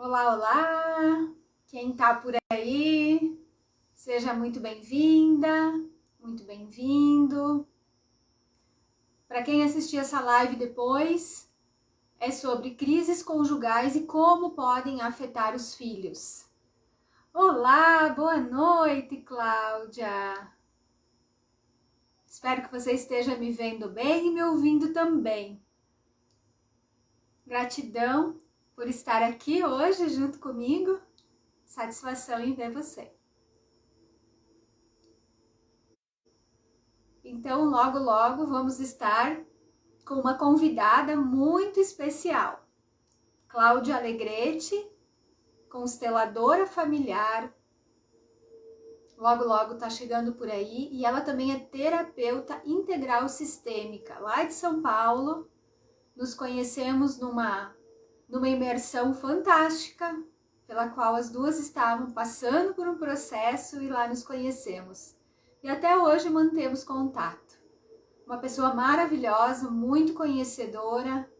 Olá, olá! Quem tá por aí, seja muito bem-vinda, muito bem-vindo. Para quem assistir essa live depois, é sobre crises conjugais e como podem afetar os filhos. Olá, boa noite, Cláudia! Espero que você esteja me vendo bem e me ouvindo também. Gratidão por estar aqui hoje junto comigo. Satisfação em ver você. Então, logo, logo vamos estar com uma convidada muito especial, Cláudia Alegrete, consteladora familiar. Logo, logo tá chegando por aí e ela também é terapeuta integral sistêmica, lá de São Paulo. Nos conhecemos numa imersão fantástica, pela qual as duas estavam passando por um processo e lá nos conhecemos. E até hoje mantemos contato. Uma pessoa maravilhosa, muito conhecedora.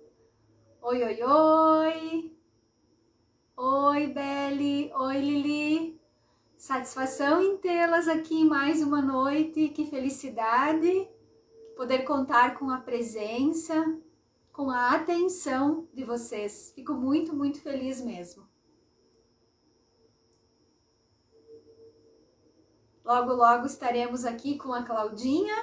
Oi, oi, oi! Oi, Beli! Oi, Lili! Satisfação em tê-las aqui mais uma noite. Que felicidade poder contar com a presença, com a atenção de vocês. Fico muito, muito feliz mesmo. Logo, logo estaremos aqui com a Claudinha.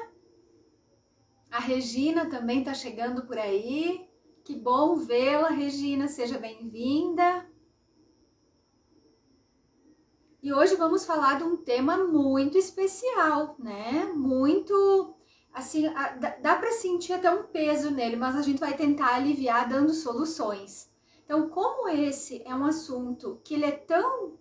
A Regina também está chegando por aí. Que bom vê-la, Regina. Seja bem-vinda. E hoje vamos falar de um tema muito especial, né? Muito, assim, dá para sentir até um peso nele, mas a gente vai tentar aliviar dando soluções. Então, como esse é um assunto que ele é tão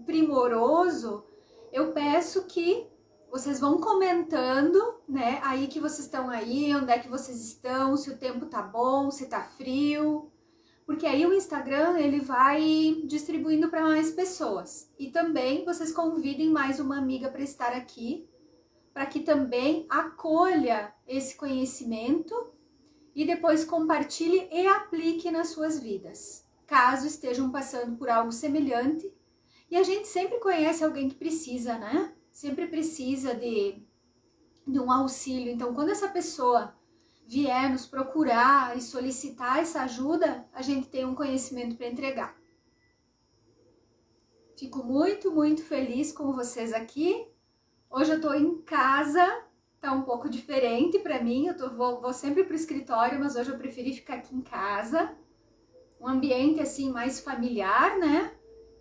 primoroso, eu peço que vocês vão comentando, né? Aí que vocês estão aí, onde é que vocês estão, se o tempo tá bom, se tá frio. Porque aí o Instagram ele vai distribuindo para mais pessoas. E também vocês convidem mais uma amiga para estar aqui, para que também acolha esse conhecimento e depois compartilhe e aplique nas suas vidas, caso estejam passando por algo semelhante. E a gente sempre conhece alguém que precisa, né? Sempre precisa de um auxílio. Então, quando essa pessoa vier nos procurar e solicitar essa ajuda, a gente tem um conhecimento para entregar. Fico muito, muito feliz com vocês aqui. Hoje eu tô em casa, tá um pouco diferente para mim. Vou sempre pro escritório, mas hoje eu preferi ficar aqui em casa. Um ambiente assim mais familiar, né?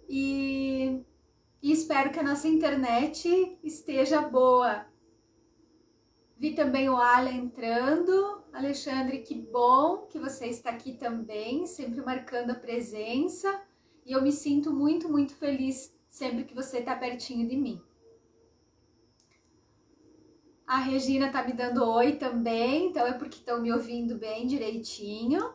E espero que a nossa internet esteja boa. Vi também o Alan entrando. Alexandre, que bom que você está aqui também, sempre marcando a presença. E eu me sinto muito, muito feliz sempre que você está pertinho de mim. A Regina está me dando oi também, então é porque estão me ouvindo bem direitinho.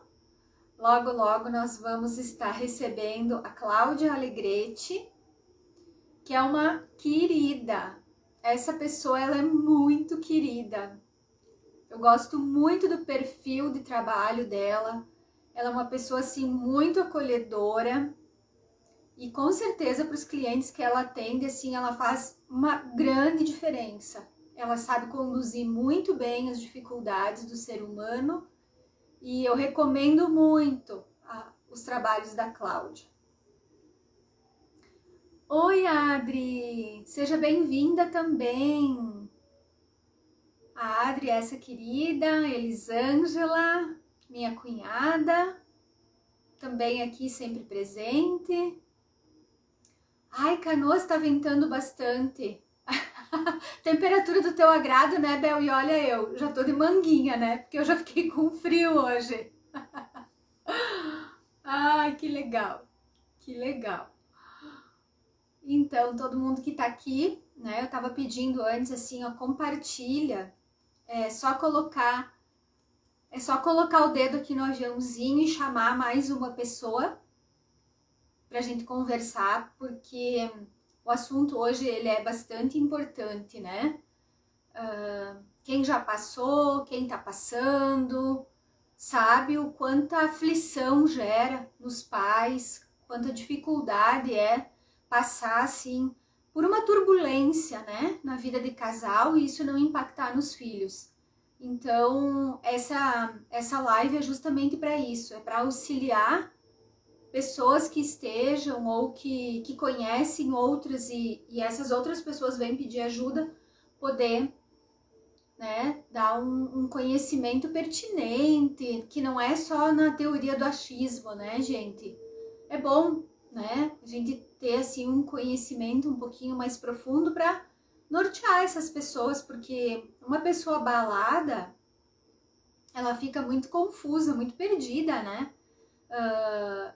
Logo, logo nós vamos estar recebendo a Cláudia Alegrete, que é uma querida. Essa pessoa, ela é muito querida. Eu gosto muito do perfil de trabalho dela. Ela é uma pessoa assim muito acolhedora e com certeza para os clientes que ela atende, assim, ela faz uma grande diferença. Ela sabe conduzir muito bem as dificuldades do ser humano e eu recomendo muito os trabalhos da Cláudia. Oi, Adri! Seja bem-vinda também! A Adri, essa querida, Elisângela, minha cunhada, também aqui sempre presente. Ai, Canoas tá ventando bastante. Temperatura do teu agrado, né, Bel? E olha eu, já tô de manguinha, né? Porque eu já fiquei com frio hoje. Ai, que legal, que legal. Então, todo mundo que tá aqui, né, eu tava pedindo antes, assim, ó, compartilha. É só colocar o dedo aqui no aviãozinho e chamar mais uma pessoa pra gente conversar, porque o assunto hoje ele é bastante importante, né? Quem já passou, quem tá passando, sabe o quanta aflição gera nos pais quanta dificuldade é passar, assim, por uma turbulência, né, na vida de casal e isso não impactar nos filhos. Então, essa live é justamente para isso, é para auxiliar pessoas que estejam ou que conhecem outras e essas outras pessoas vêm pedir ajuda, poder, né, dar um conhecimento pertinente, que não é só na teoria do achismo, né, gente? É bom, né, a gente ter, assim, um conhecimento um pouquinho mais profundo para nortear essas pessoas, porque uma pessoa abalada, ela fica muito confusa, muito perdida, né?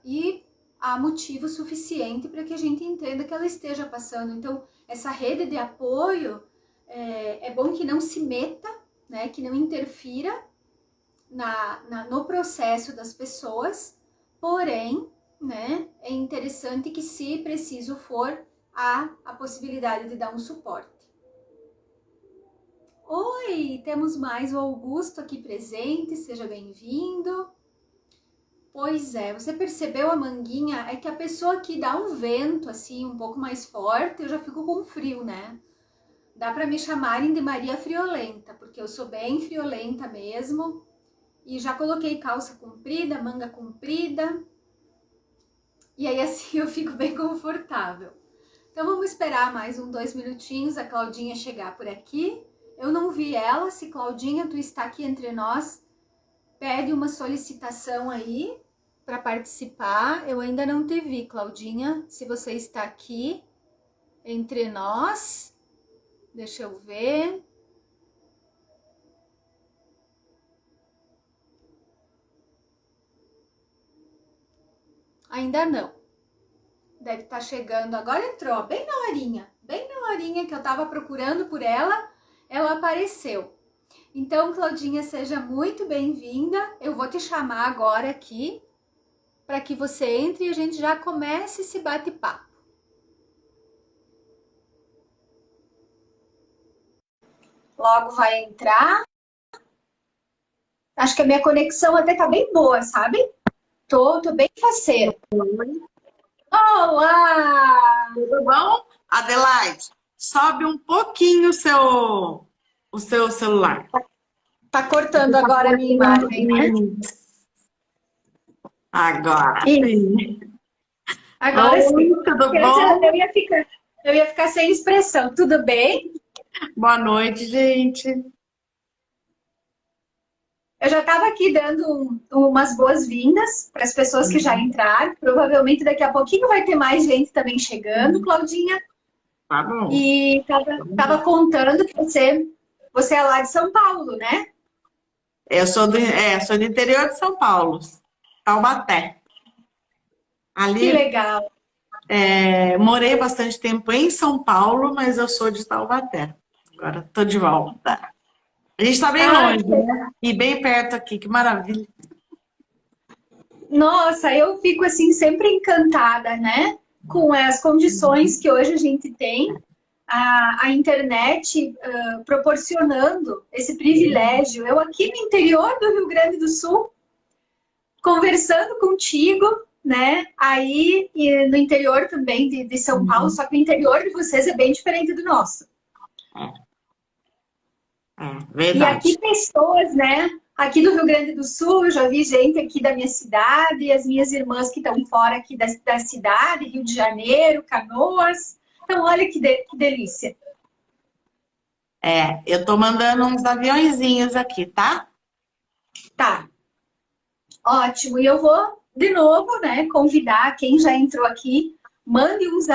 E há motivo suficiente para que a gente entenda que ela esteja passando. Então, essa rede de apoio é bom que não se meta, né, que não interfira no processo das pessoas, porém, né, é interessante que, se preciso for, há a possibilidade de dar um suporte. Oi, temos mais o Augusto aqui presente, seja bem-vindo. Pois é, você percebeu, a Manguinha? É que a pessoa que dá um vento, assim, um pouco mais forte, eu já fico com frio, né? Dá para me chamarem de Maria Friolenta, porque eu sou bem friolenta mesmo. E já coloquei calça comprida, manga comprida. E aí assim eu fico bem confortável. Então vamos esperar mais 2 minutinhos a Claudinha chegar por aqui. Eu não vi ela. Se Claudinha, tu está aqui entre nós, pede uma solicitação aí para participar. Eu ainda não te vi, Claudinha. Se você está aqui entre nós, deixa eu ver. Ainda não. Deve estar chegando agora. Entrou, bem na horinha que eu estava procurando por ela, ela apareceu. Então, Claudinha, seja muito bem-vinda. Eu vou te chamar agora aqui para que você entre e a gente já comece esse bate-papo. Logo vai entrar. Acho que a minha conexão até tá bem boa, sabe? Tô bem faceira. Olá! Tudo bom? Adelaide, sobe um pouquinho o seu celular. Tá cortando agora a minha imagem, né? Agora. Sim. Agora sim. Tudo bom? Eu ia ficar sem expressão. Tudo bem? Boa noite, gente. Eu já estava aqui dando umas boas-vindas para as pessoas que já entraram. Provavelmente daqui a pouquinho vai ter mais gente também chegando, Claudinha. Tá bom. E tava contando que você é lá de São Paulo, né? Eu sou do interior de São Paulo, Taubaté. Ali, que legal. Morei bastante tempo em São Paulo, mas eu sou de Taubaté. Agora tô de volta. A gente tá bem longe, né? E bem perto aqui, que maravilha. Nossa, eu fico assim sempre encantada, né? Com as condições que hoje a gente tem, a internet proporcionando esse privilégio. Eu aqui no interior do Rio Grande do Sul, conversando contigo, né? Aí no interior também de São Paulo, só que o interior de vocês é bem diferente do nosso. Verdade. E aqui pessoas, né? Aqui do Rio Grande do Sul, eu já vi gente aqui da minha cidade, as minhas irmãs que estão fora aqui da cidade, Rio de Janeiro, Canoas. Então, olha que delícia. Eu tô mandando uns aviõezinhos aqui, tá? Tá. Ótimo. E eu vou, de novo, né, convidar quem já entrou aqui, mande uns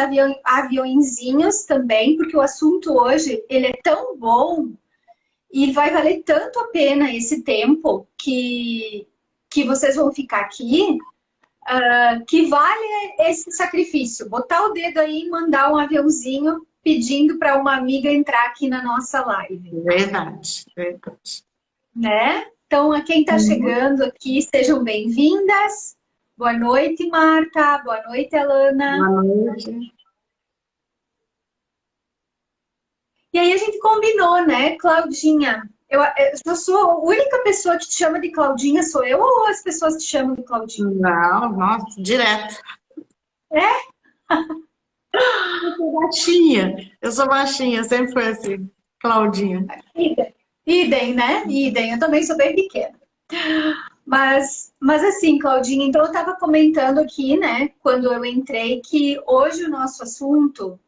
aviõezinhos também, porque o assunto hoje, ele é tão bom e vai valer tanto a pena esse tempo que vocês vão ficar aqui, que vale esse sacrifício. Botar o dedo aí e mandar um aviãozinho pedindo para uma amiga entrar aqui na nossa live. Verdade. Né? Então, a quem está chegando aqui, sejam bem-vindas. Boa noite, Marta. Boa noite, Alana. Boa noite. E aí a gente combinou, né, Claudinha? Eu sou a única pessoa que te chama de Claudinha, sou eu ou as pessoas te chamam de Claudinha? Não, nossa, direto. É? Eu sou baixinha, sempre foi assim, Claudinha. Idem, idem, né? Idem. Eu também sou bem pequena. Mas assim, Claudinha, então eu estava comentando aqui, né, quando eu entrei, que hoje o nosso assunto,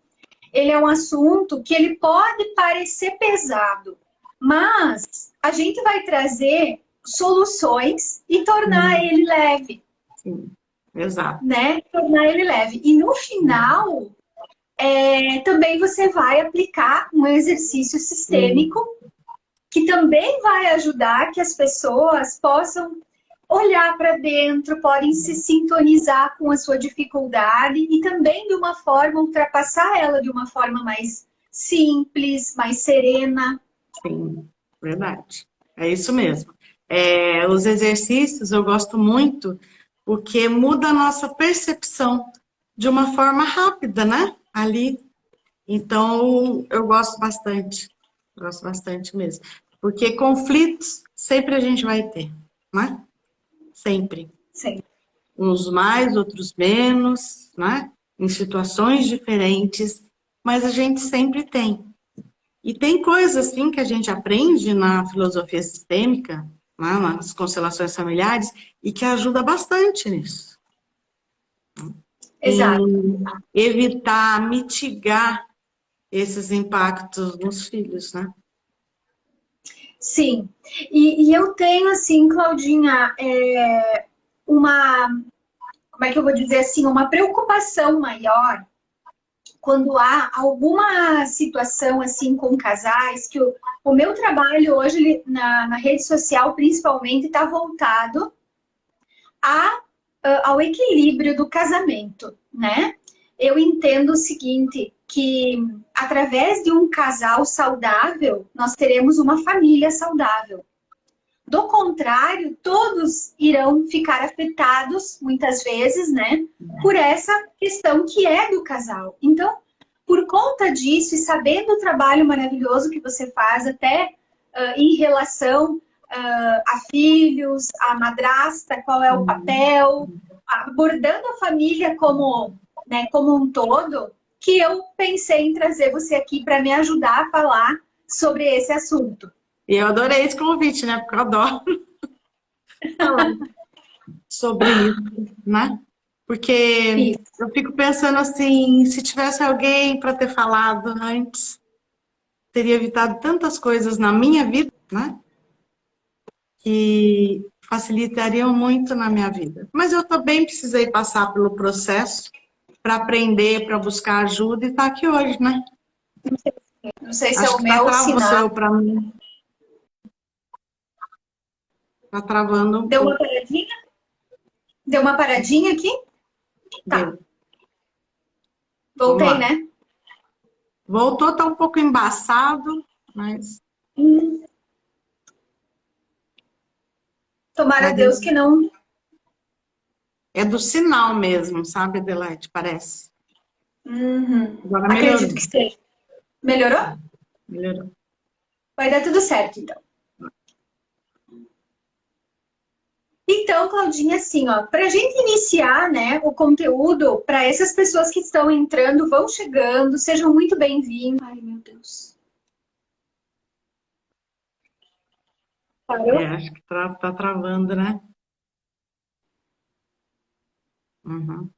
ele é um assunto que ele pode parecer pesado, mas a gente vai trazer soluções e tornar ele leve, Sim, exato. né? Tornar ele leve. E no final, também você vai aplicar um exercício Sim, sistêmico que também vai ajudar que as pessoas possam olhar para dentro, podem se sintonizar com a sua dificuldade e também de uma forma ultrapassar ela de uma forma mais simples, mais serena. sim, verdade. É isso mesmo. Os exercícios eu gosto muito porque muda a nossa percepção de uma forma rápida, né? Ali. Então, eu gosto bastante mesmo. Porque conflitos sempre a gente vai ter, né? Sempre. Sim. Uns mais, outros menos, né? Em situações diferentes, mas a gente sempre tem. E tem coisas assim que a gente aprende na filosofia sistêmica, né, nas constelações familiares, e que ajuda bastante nisso. Exato. Em evitar, mitigar esses impactos nos filhos, né? Sim. E eu tenho, assim, Claudinha, uma, como é que eu vou dizer assim, uma preocupação maior quando há alguma situação assim com casais, que o meu trabalho hoje na rede social principalmente está voltado a, ao equilíbrio do casamento, né? Eu entendo o seguinte, que através de um casal saudável, nós teremos uma família saudável. Do contrário, todos irão ficar afetados, muitas vezes, né, por essa questão que é do casal. Então, por conta disso e sabendo o trabalho maravilhoso que você faz, até em relação a filhos, a madrasta, qual é o papel, abordando a família como, né, como um todo, que eu pensei em trazer você aqui para me ajudar a falar sobre esse assunto. E eu adorei esse convite, né? Porque eu adoro falar sobre isso, né? Porque Isso. eu fico pensando assim, se tivesse alguém para ter falado antes, teria evitado tantas coisas na minha vida, né? Que facilitariam muito na minha vida. Mas eu também precisei passar pelo processo para aprender, para buscar ajuda e estar aqui hoje, né? Não sei se é Acho o que tá meu sinal. travando para mim. Tá travando um Deu uma pouco. paradinha? Deu uma paradinha aqui? Tá. Deu. Vamos Voltei, lá. né? Voltou, tá um pouco embaçado, mas Tomara a Deus que não. é do sinal mesmo, sabe, Adelaide? Parece. Uhum. Agora Acredito melhorou. que seja. Melhorou? Melhorou. Vai dar tudo certo, então. Então, Claudinha, assim, ó, para a gente iniciar, né, o conteúdo, para essas pessoas que estão entrando, vão chegando, sejam muito bem-vindos. Ai, meu Deus. Parou? Acho que tá travando, né? Uhum.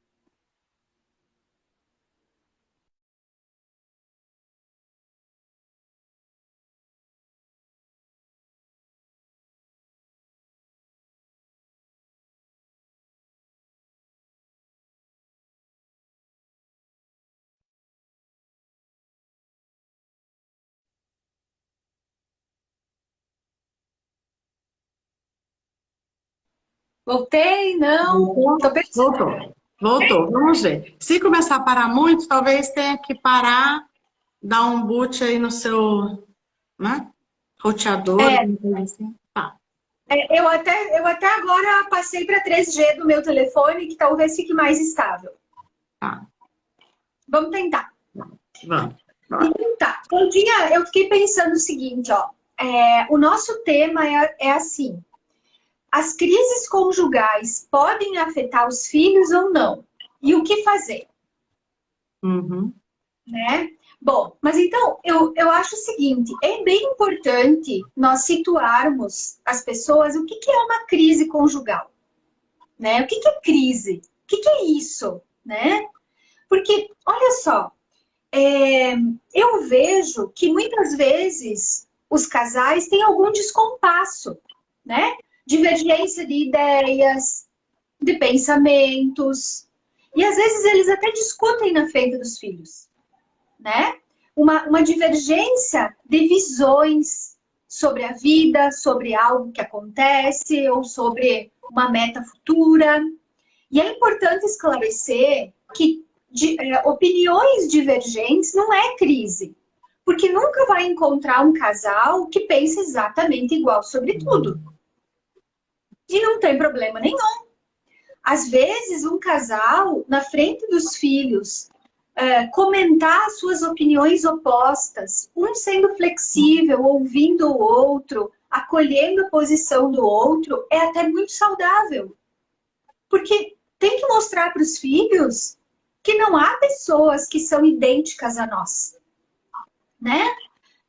Voltei? Não. Voltou? Tô percebendo. Voltou. Voltou. Vamos ver. Se começar a parar muito, talvez tenha que parar, dar um boot aí no seu, né? Roteador, É, alguma coisa assim. Tá, eu até agora passei para 3G do meu telefone, que talvez fique mais estável. tá. Vamos tentar. Vamos. Bora. Então tá. Claudinha, eu fiquei pensando o seguinte, ó. O nosso tema é assim: as crises conjugais podem afetar os filhos ou não? E o que fazer, Uhum. né? Bom, mas então eu acho o seguinte, é bem importante nós situarmos as pessoas o que é uma crise conjugal, né? O que é crise? O que é isso, né? Porque, olha só, eu vejo que muitas vezes os casais têm algum descompasso, né? Divergência de ideias, de pensamentos. E às vezes eles até discutem na frente dos filhos, né? Uma divergência de visões sobre a vida, sobre algo que acontece ou sobre uma meta futura. E é importante esclarecer que opiniões divergentes não é crise, porque nunca vai encontrar um casal que pense exatamente igual sobre tudo. E não tem problema nenhum. Às vezes, um casal, na frente dos filhos, comentar suas opiniões opostas, um sendo flexível, ouvindo o outro, acolhendo a posição do outro, é até muito saudável. Porque tem que mostrar para os filhos que não há pessoas que são idênticas a nós, né?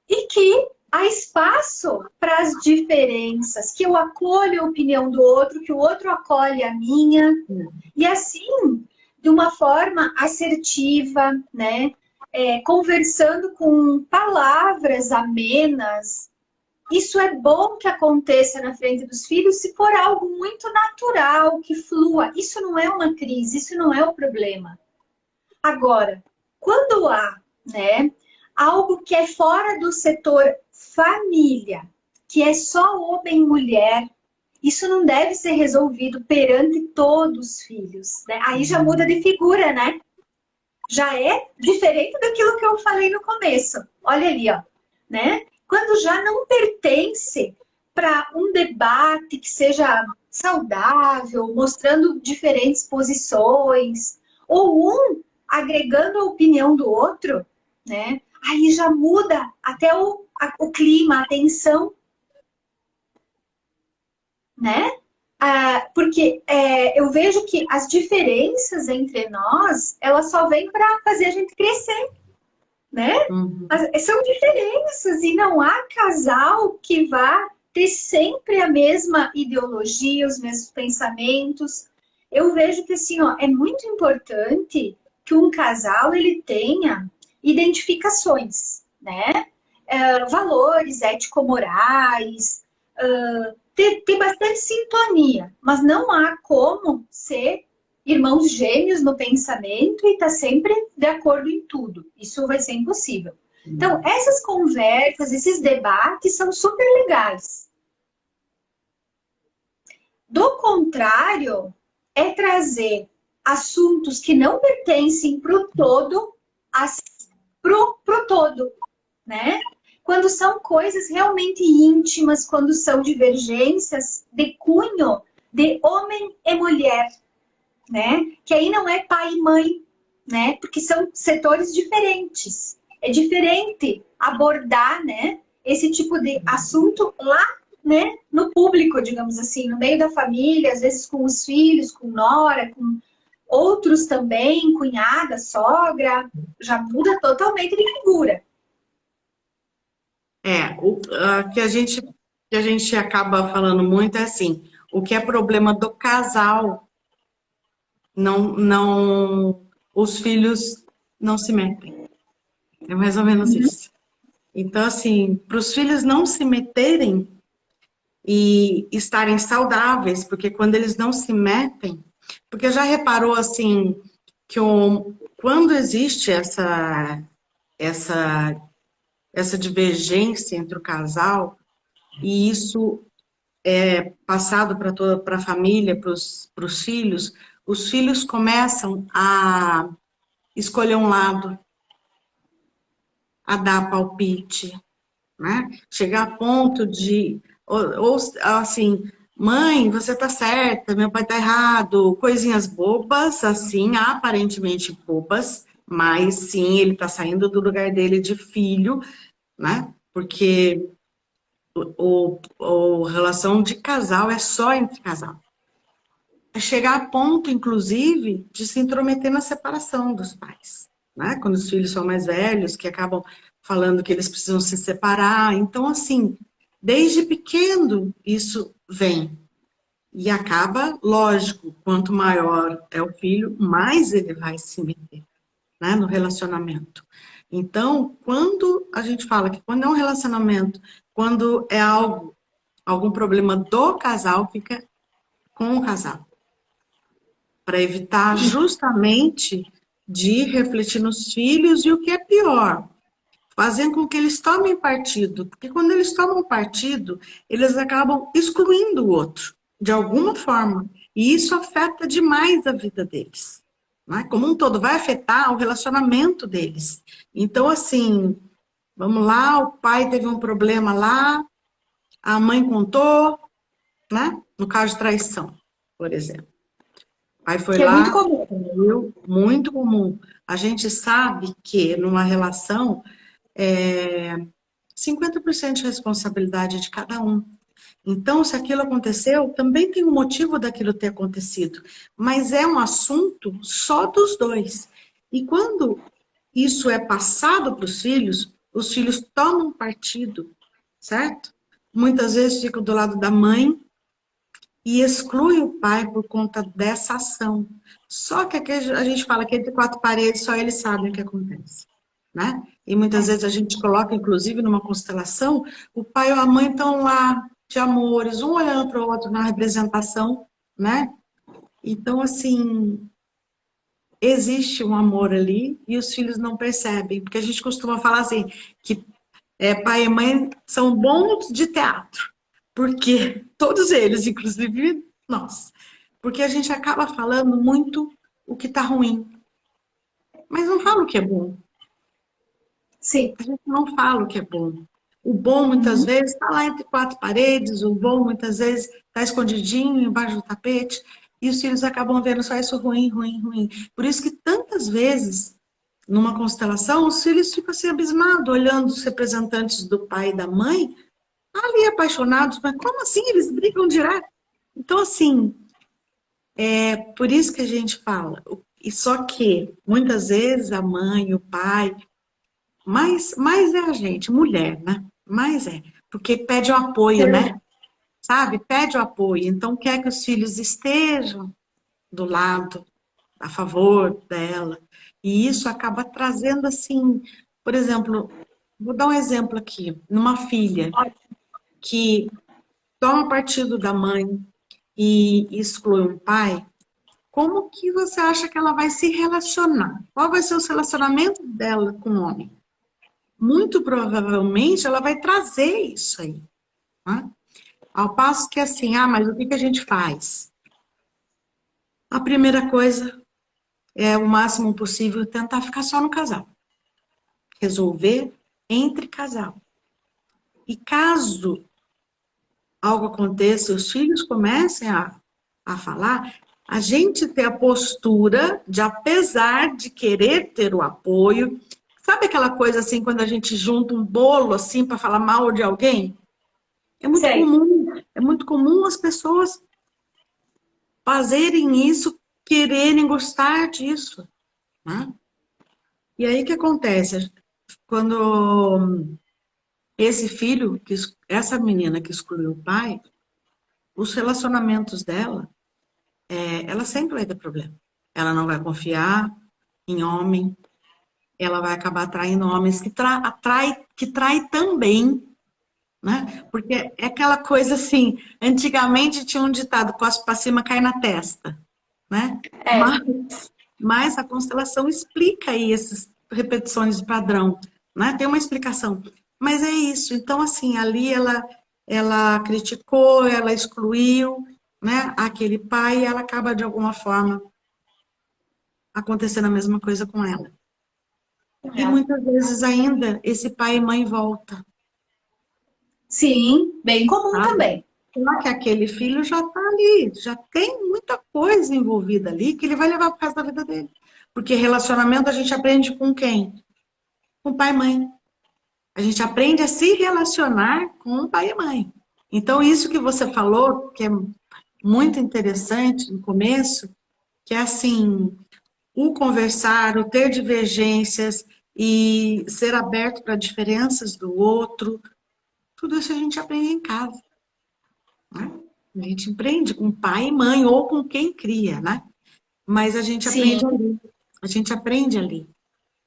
E que há espaço para as diferenças, que eu acolho a opinião do outro, que o outro acolhe a minha, e assim, de uma forma assertiva, né? Conversando com palavras amenas. Isso é bom que aconteça na frente dos filhos se for algo muito natural, que flua. Isso não é uma crise, isso não é o problema. Agora, quando há, né, algo que é fora do setor família, que é só homem e mulher, isso não deve ser resolvido perante todos os filhos, né? Aí já muda de figura, né? Já é diferente daquilo que eu falei no começo. Olha ali, ó, né? Quando já não pertence para um debate que seja saudável, mostrando diferentes posições, ou um agregando a opinião do outro, né? Aí já muda até o clima, a tensão, né? Porque eu vejo que as diferenças entre nós, elas só vêm para fazer a gente crescer, né? Uhum. São diferenças e não há casal que vá ter sempre a mesma ideologia, os mesmos pensamentos. Eu vejo que assim, ó, é muito importante que um casal ele tenha identificações, né? Valores ético-morais, ter bastante sintonia, mas não há como ser irmãos gêmeos no pensamento e estar sempre de acordo em tudo. Isso vai ser impossível. Então, essas conversas, esses debates são super legais. Do contrário, é trazer assuntos que não pertencem para o todo, pro todo, né? Quando são coisas realmente íntimas, quando são divergências de cunho de homem e mulher, né? Que aí não é pai e mãe, né? Porque são setores diferentes. É diferente abordar, né, esse tipo de assunto lá, né, no público, digamos assim, no meio da família, às vezes com os filhos, com nora, com outros também, cunhada, sogra, já muda totalmente de figura. Que a gente acaba falando muito é assim, o que é problema do casal, os filhos não se metem. É mais ou menos isso. Então, assim, para os filhos não se meterem e estarem saudáveis, porque quando eles não se metem, porque já reparou assim que quando existe essa essa divergência entre o casal e isso é passado para a família, para os filhos, os filhos começam a escolher um lado, a dar palpite, né? Chegar a ponto de, ou assim, mãe, você tá certa, meu pai tá errado, coisinhas bobas, assim, aparentemente bobas, mas sim, ele tá saindo do lugar dele de filho, né? Porque relação de casal é só entre casal. chegar a ponto, inclusive, de se intrometer na separação dos pais, né? Quando os filhos são mais velhos, que acabam falando que eles precisam se separar. Então, assim, desde pequeno isso vem. E acaba, lógico, quanto maior é o filho, mais ele vai se meter, né, no relacionamento. Então, quando a gente fala que quando é um relacionamento, quando é algo, algum problema do casal, fica com o casal para evitar justamente de refletir nos filhos e o que é pior, fazendo com que eles tomem partido, porque quando eles tomam partido, eles acabam excluindo o outro, de alguma forma, e isso afeta demais a vida deles, né? Como um todo, vai afetar o relacionamento deles. Então, assim, vamos lá, o pai teve um problema lá, a mãe contou, né? No caso de traição, por exemplo. Aí foi Que é muito lá, comum. muito comum. A gente sabe que numa relação, 50% de responsabilidade de cada um. Então, se aquilo aconteceu, também tem um motivo daquilo ter acontecido. Mas é um assunto só dos dois. E quando isso é passado para os filhos tomam partido, certo? Muitas vezes ficam do lado da mãe e exclui o pai por conta dessa ação. Só que aqui a gente fala que entre quatro paredes só eles sabem o que acontece, né? E muitas vezes a gente coloca, inclusive, numa constelação, o pai ou a mãe estão lá de amores, um olhando para o outro na representação, né? Então, assim, existe um amor ali e os filhos não percebem, porque a gente costuma falar assim, que pai e mãe são bons de teatro, porque todos eles, inclusive nós, porque a gente acaba falando muito o que está ruim, mas não fala o que é bom. Sim. A gente não fala o que é bom. O bom, muitas vezes, está lá entre quatro paredes, o bom, muitas vezes, está escondidinho embaixo do tapete, e os filhos acabam vendo só isso ruim, ruim, ruim. Por isso que tantas vezes, numa constelação, os filhos ficam assim abismados, olhando os representantes do pai e da mãe, ali apaixonados, mas como assim eles brigam direto? Então, assim, é por isso que a gente fala, e só que, muitas vezes, a mãe, o pai, mais é a gente, mulher, né? Mais é. Porque pede o apoio, né? Sabe? Pede o apoio. Então, quer que os filhos estejam do lado, a favor dela. E isso acaba trazendo, assim, por exemplo, vou dar um exemplo aqui. Numa filha que toma partido da mãe e exclui um pai, como que você acha que ela vai se relacionar? Qual vai ser o relacionamento dela com o homem? Muito provavelmente ela vai trazer isso aí, né? Ao passo que assim, mas o que que a gente faz? A primeira coisa é o máximo possível tentar ficar só no casal. Resolver entre casal. E caso algo aconteça, os filhos comecem a falar, a gente ter a postura de, apesar de querer ter o apoio, sabe aquela coisa assim, quando a gente junta um bolo assim para falar mal de alguém? Sei. É muito comum as pessoas fazerem isso, quererem gostar disso, né? E aí o que acontece? Quando esse filho, essa menina que excluiu o pai, os relacionamentos dela, ela sempre vai ter problema. Ela não vai confiar em homem, ela vai acabar atraindo homens que trai também, né? Porque é aquela coisa assim, antigamente tinha um ditado, cospe para cima, cai na testa, né? Mas a constelação explica aí essas repetições de padrão, né? Tem uma explicação. Mas é isso. Então, assim, ali ela criticou, ela excluiu, né, aquele pai e ela acaba, de alguma forma, acontecendo a mesma coisa com ela. E muitas vezes ainda esse pai e mãe volta. Sim, bem comum Sabe? também. Só que aquele filho já está ali, já tem muita coisa envolvida ali que ele vai levar para o resto da vida dele. Porque relacionamento a gente aprende com quem? Com pai e mãe. A gente aprende a se relacionar com pai e mãe. Então, isso que você falou, que muito interessante no começo, que é assim, o conversar, o ter divergências e ser aberto para diferenças do outro, tudo isso a gente aprende em casa, né? A gente aprende com pai e mãe ou com quem cria, né? Mas a gente Sim, aprende ali. A gente aprende ali.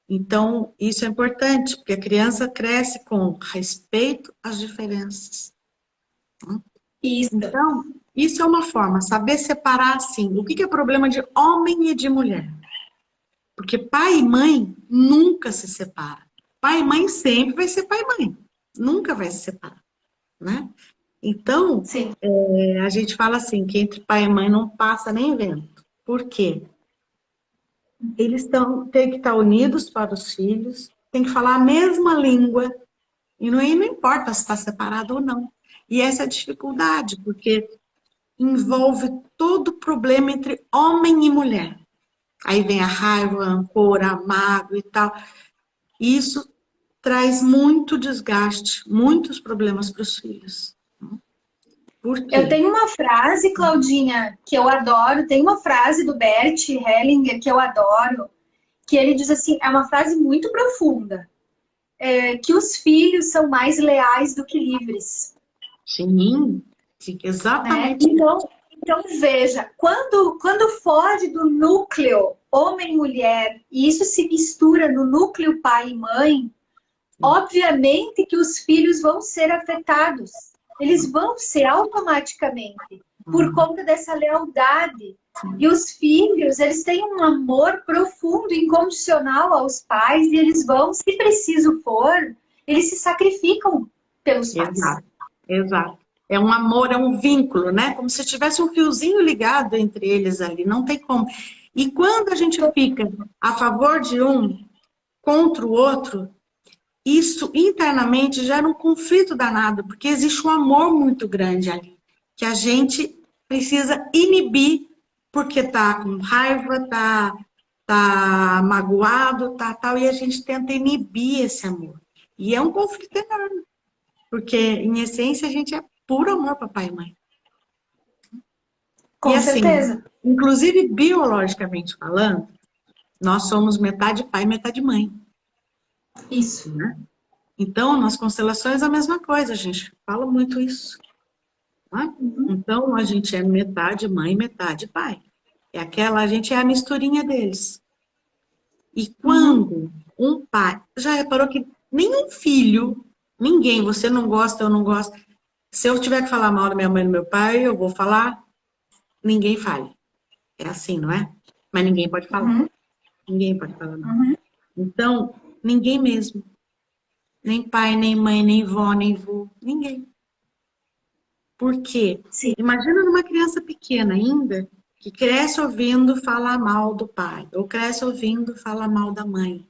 Então, isso é importante, porque a criança cresce com respeito às diferenças. isso. Então, isso é uma forma, saber separar, assim, o que é problema de homem e de mulher. Porque pai e mãe nunca se separam. Pai e mãe sempre vai ser pai e mãe. Nunca vai se separar, né? Então, Sim. a gente fala assim, que entre pai e mãe não passa nem vento. Por quê? Eles têm que estar unidos para os filhos, têm que falar a mesma língua, e não importa se está separado ou não. E essa é a dificuldade, porque envolve todo o problema entre homem e mulher. Aí vem a raiva, o rancor, a mágoa e tal. Isso traz muito desgaste, muitos problemas para os filhos. Por Eu quê? tenho uma frase, Claudinha, que eu adoro. Tem uma frase do Bert Hellinger que eu adoro, que ele diz assim, é uma frase muito profunda, que os filhos são mais leais do que livres. Sim, Né? exatamente. Então veja, quando foge do núcleo homem e mulher, e isso se mistura no núcleo pai e mãe, obviamente que os filhos vão ser afetados. Eles vão ser automaticamente, por conta dessa lealdade. E os filhos, eles têm um amor profundo, incondicional aos pais, e eles vão, se preciso for, eles se sacrificam pelos pais. Exato, exato. É um amor, é um vínculo, né? Como se tivesse um fiozinho ligado entre eles ali, não tem como. E quando a gente fica a favor de um contra o outro, isso internamente gera um conflito danado, porque existe um amor muito grande ali, que a gente precisa inibir, porque tá com raiva, tá magoado, tá tal, e a gente tenta inibir esse amor. E é um conflito enorme, porque em essência a gente é puro amor, papai e mãe. E Com assim, certeza. inclusive biologicamente falando, nós somos metade pai, metade mãe, Isso. né? Então, nas constelações é a mesma coisa, a gente fala muito isso, né? Então, a gente é metade mãe, metade pai. É aquela, a gente é a misturinha deles. E quando um pai, já reparou que nenhum filho, ninguém, você não gosta, eu não gosto. Se eu tiver que falar mal da minha mãe e do meu pai, eu vou falar, ninguém fale. É assim, não é? Mas ninguém pode falar. Uhum. Ninguém pode falar mal. Uhum. Então, ninguém mesmo. Nem pai, nem mãe, nem vó, nem vô. Ninguém. Por quê? Sim. Imagina numa criança pequena ainda, que cresce ouvindo falar mal do pai, ou cresce ouvindo falar mal da mãe.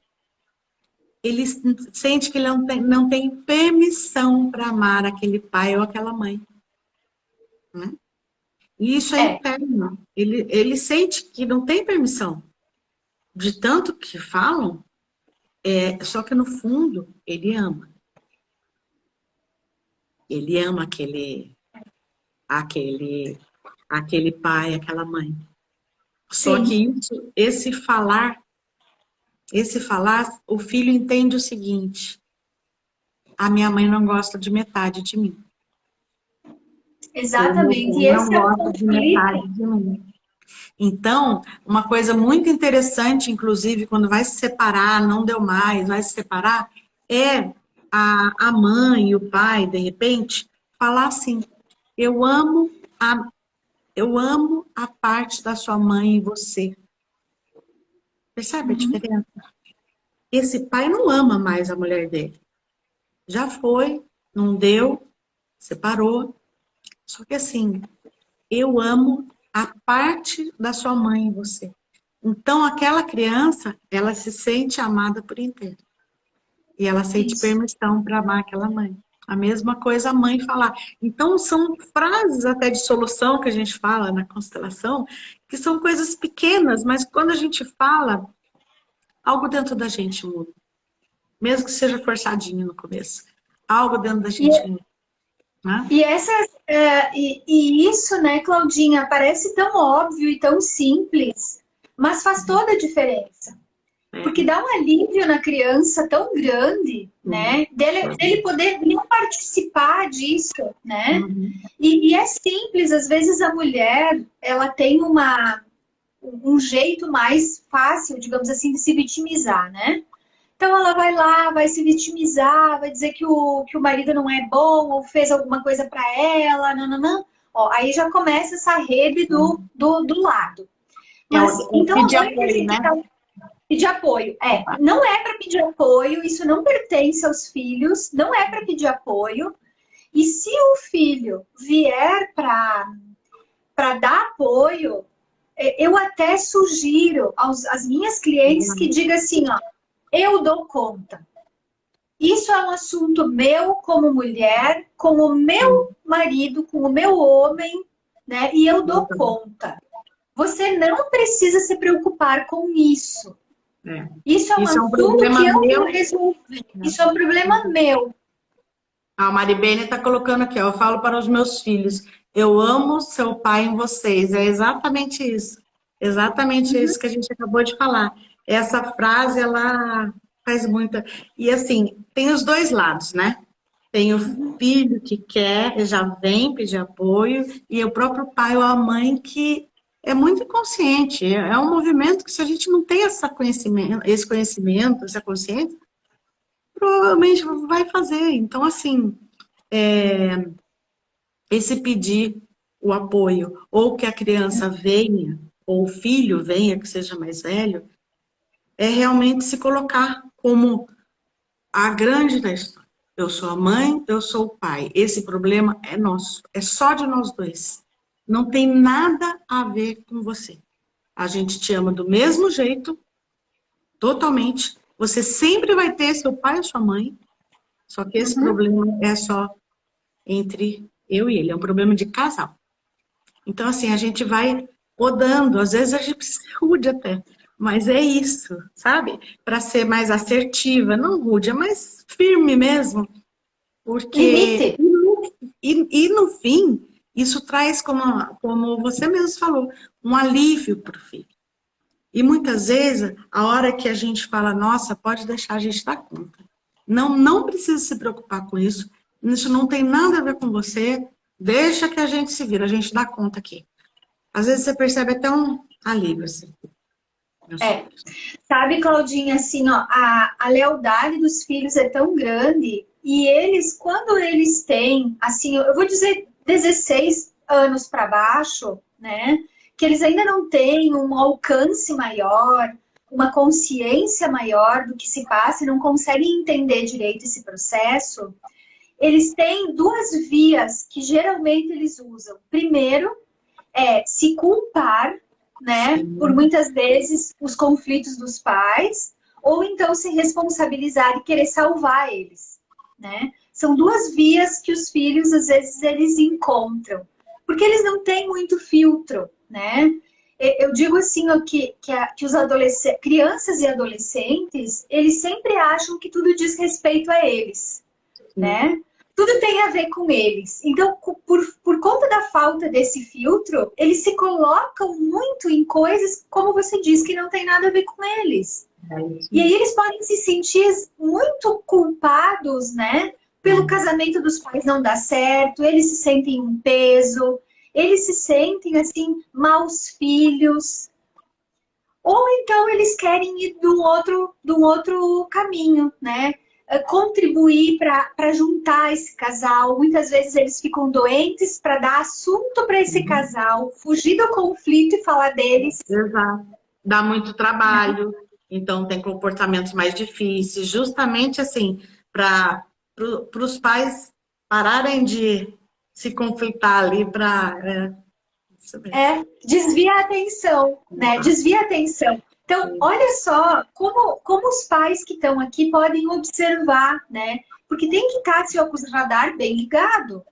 Ele sente que ele não tem permissão para amar aquele pai ou aquela mãe, né? E isso é É. interno. Ele sente que não tem permissão. De tanto que falam, só que no fundo ele ama. Ele ama aquele, aquele pai, aquela mãe. Só Sim. que esse falar, o filho entende o seguinte: a minha mãe não gosta de metade de mim. O meu Exatamente. pai E não esse é o gosta de metade conflito. de mim. Então, uma coisa muito interessante, inclusive, quando vai se separar, não deu mais, vai se separar, é a mãe e o pai, de repente, falar assim: eu amo a, eu amo a parte da sua mãe em você. Percebe a diferença? Esse pai não ama mais a mulher dele. Já foi, não deu, separou. Só que assim, eu amo a parte da sua mãe em você. Então, aquela criança, ela se sente amada por inteiro. E ela sente Isso. permissão para amar aquela mãe. A mesma coisa a mãe falar. Então, são frases até de solução que a gente fala na constelação, que são coisas pequenas, mas quando a gente fala, algo dentro da gente muda. Mesmo que seja forçadinho no começo. Algo dentro da E gente muda. né? E isso, né, Claudinha, parece tão óbvio e tão simples, mas faz toda a diferença. Porque dá um alívio na criança tão grande, né? Dele poder não participar disso, né? E é simples, às vezes a mulher, ela tem um jeito mais fácil, digamos assim, de se vitimizar, né? Então ela vai lá, vai se vitimizar, vai dizer que o marido não é bom ou fez alguma coisa para ela, não. Ó, aí já começa essa rede do lado. Mas, então a mãe tem que pedir apoio. Não é para pedir apoio, isso não pertence aos filhos, não é para pedir apoio. E se o filho vier para dar apoio, eu até sugiro às minhas clientes que diga assim, ó, eu dou conta. Isso é um assunto meu como mulher, com o meu marido, com o meu homem, né? E eu dou conta. Você não precisa se preocupar com isso. Isso é um assunto que eu vou resolver. Isso é um problema meu. A Maribene está colocando aqui, ó, eu falo para os meus filhos, eu amo seu pai em vocês. É exatamente isso. Exatamente isso que a gente acabou de falar. Essa frase, ela faz muita... E assim, tem os dois lados, né? Tem o filho que quer, já vem pedir apoio, e o próprio pai ou a mãe que é muito inconsciente. É um movimento que, se a gente não tem esse conhecimento, essa consciência, provavelmente vai fazer. Então, assim, esse pedir o apoio, ou que a criança venha, ou o filho venha, que seja mais velho, é realmente se colocar como a grande da história. Eu sou a mãe, eu sou o pai. Esse problema é nosso, é só de nós dois. Não tem nada a ver com você. A gente te ama do mesmo jeito, totalmente. Você sempre vai ter seu pai e sua mãe, só que esse problema é só entre eu e ele, é um problema de casal. Então, assim, a gente vai podando, às vezes a gente precisa ser rude até, mas é isso, sabe? Para ser mais assertiva, não rude, é mais firme mesmo, porque... E no fim, isso traz, como você mesmo falou, um alívio para o filho. E muitas vezes, a hora que a gente fala, nossa, pode deixar, a gente dar conta. Não precisa se preocupar com isso. Isso não tem nada a ver com você. Deixa que a gente se vira, a gente dá conta aqui. Às vezes você percebe até um alívio, assim. Sabe, Claudinha, assim, ó, a lealdade dos filhos é tão grande e eles, quando eles têm, assim, eu vou dizer 16 anos para baixo, né, que eles ainda não têm um alcance maior, uma consciência maior do que se passa e não conseguem entender direito esse processo, eles têm duas vias que geralmente eles usam. Primeiro, é se culpar, né, por muitas vezes os conflitos dos pais, ou então se responsabilizar e querer salvar eles, né? São duas vias que os filhos, às vezes, eles encontram, porque eles não têm muito filtro, né? Eu digo assim, ó, que os crianças e adolescentes, eles sempre acham que tudo diz respeito a eles, né? Tudo tem a ver com eles. Então, por conta da falta desse filtro, eles se colocam muito em coisas, como você diz, que não tem nada a ver com eles. E aí eles podem se sentir muito culpados, né? Pelo casamento dos pais não dar certo, eles se sentem um peso, eles se sentem, assim, maus filhos. Ou então eles querem ir de um outro caminho, né? Contribuir para juntar esse casal. Muitas vezes eles ficam doentes para dar assunto para esse casal, fugir do conflito e falar deles. Exato. Dá muito trabalho, então tem comportamentos mais difíceis, justamente assim, para os pais pararem de se conflitar ali para... desvia a atenção, né? Desvia a atenção. Então, olha só como os pais que estão aqui podem observar, né? Porque tem que estar seu radar bem ligado,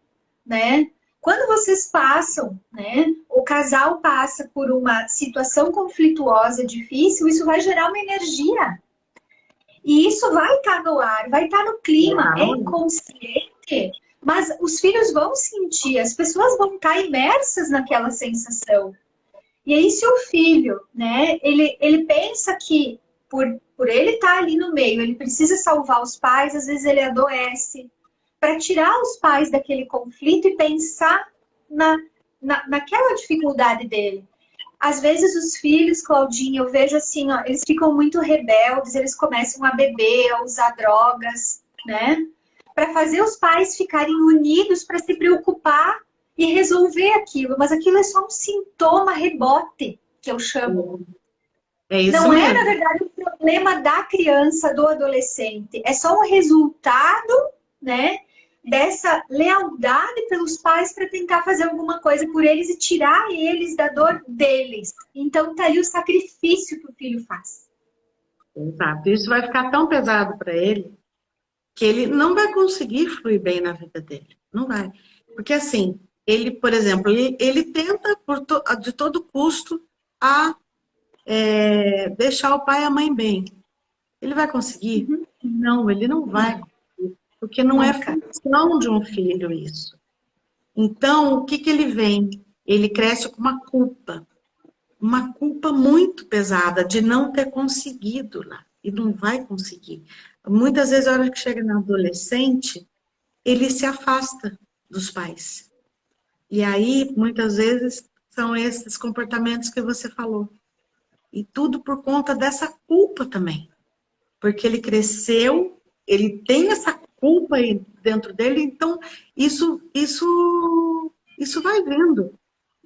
né? Quando vocês passam, né? O casal passa por uma situação conflituosa, difícil, isso vai gerar uma energia. E isso vai estar no ar, vai estar no clima, é inconsciente, Mas os filhos vão sentir, as pessoas vão estar imersas naquela sensação. E aí, se o filho, né, ele pensa que por ele estar ali no meio, ele precisa salvar os pais, às vezes ele adoece, para tirar os pais daquele conflito e pensar naquela dificuldade dele. Às vezes os filhos, Claudinha, eu vejo assim, ó, eles ficam muito rebeldes, eles começam a beber, a usar drogas, né? Para fazer os pais ficarem unidos para se preocupar e resolver aquilo. Mas aquilo é só um sintoma rebote, que eu chamo. É isso Não mesmo. é, na verdade, um problema da criança, do adolescente. É só um resultado, né, dessa lealdade pelos pais para tentar fazer alguma coisa por eles e tirar eles da dor deles. Então, tá aí o sacrifício que o filho faz. Exato. Isso vai ficar tão pesado para ele que ele não vai conseguir fluir bem na vida dele. Não vai. Porque assim, ele, por exemplo, ele tenta de todo custo deixar o pai e a mãe bem. Ele vai conseguir? Não, ele não vai conseguir. Porque não é função de um filho isso. Então, o que ele vem? Ele cresce com uma culpa muito pesada de não ter conseguido lá. E não vai conseguir. Muitas vezes, a hora que chega na adolescente, ele se afasta dos pais. E aí, muitas vezes, são esses comportamentos que você falou. E tudo por conta dessa culpa também. Porque ele cresceu, ele tem essa culpa aí dentro dele, então isso vai vendo.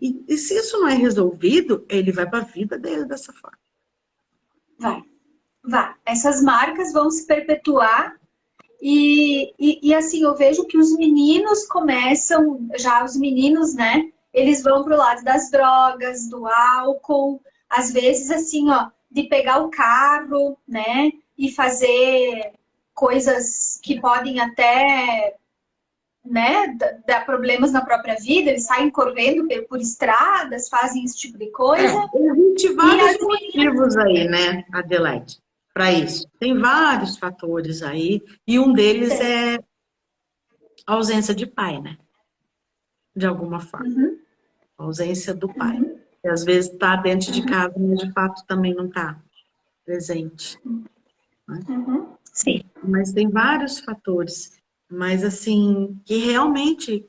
E se isso não é resolvido, ele vai para a vida dele dessa forma. Vai. Essas marcas vão se perpetuar e assim, eu vejo que os meninos começam, já os meninos, né, eles vão pro lado das drogas, do álcool, às vezes assim, ó, de pegar o carro, né, e fazer coisas que podem até, né, dar problemas na própria vida, eles saem correndo por estradas, fazem esse tipo de coisa. Existe vários motivos aí, né, Adelaide, para isso. Tem vários fatores aí, e um deles é a ausência de pai, né? De alguma forma. A ausência do pai. Que às vezes está dentro de casa, mas de fato também não está presente. Né? Sim. Mas tem vários fatores. Mas assim, que realmente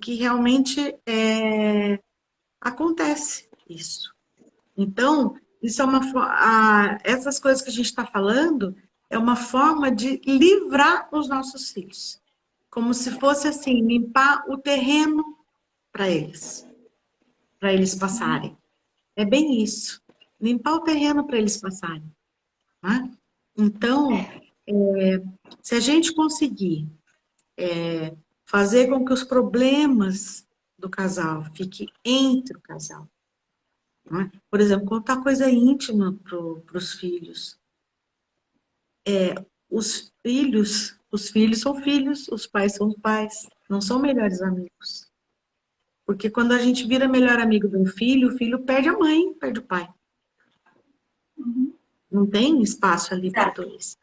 acontece isso. Então, isso é essas coisas que a gente está falando é uma forma de livrar os nossos filhos. Como se fosse assim, limpar o terreno para eles passarem. É bem isso. Limpar o terreno para eles passarem. Né? Então, se a gente conseguir fazer com que os problemas do casal fiquem entre o casal, né? Por exemplo, contar coisa íntima para os filhos. Os filhos são filhos, os pais são pais, não são melhores amigos. Porque quando a gente vira melhor amigo de um filho, o filho perde a mãe, perde o pai. Não tem espaço ali para dois,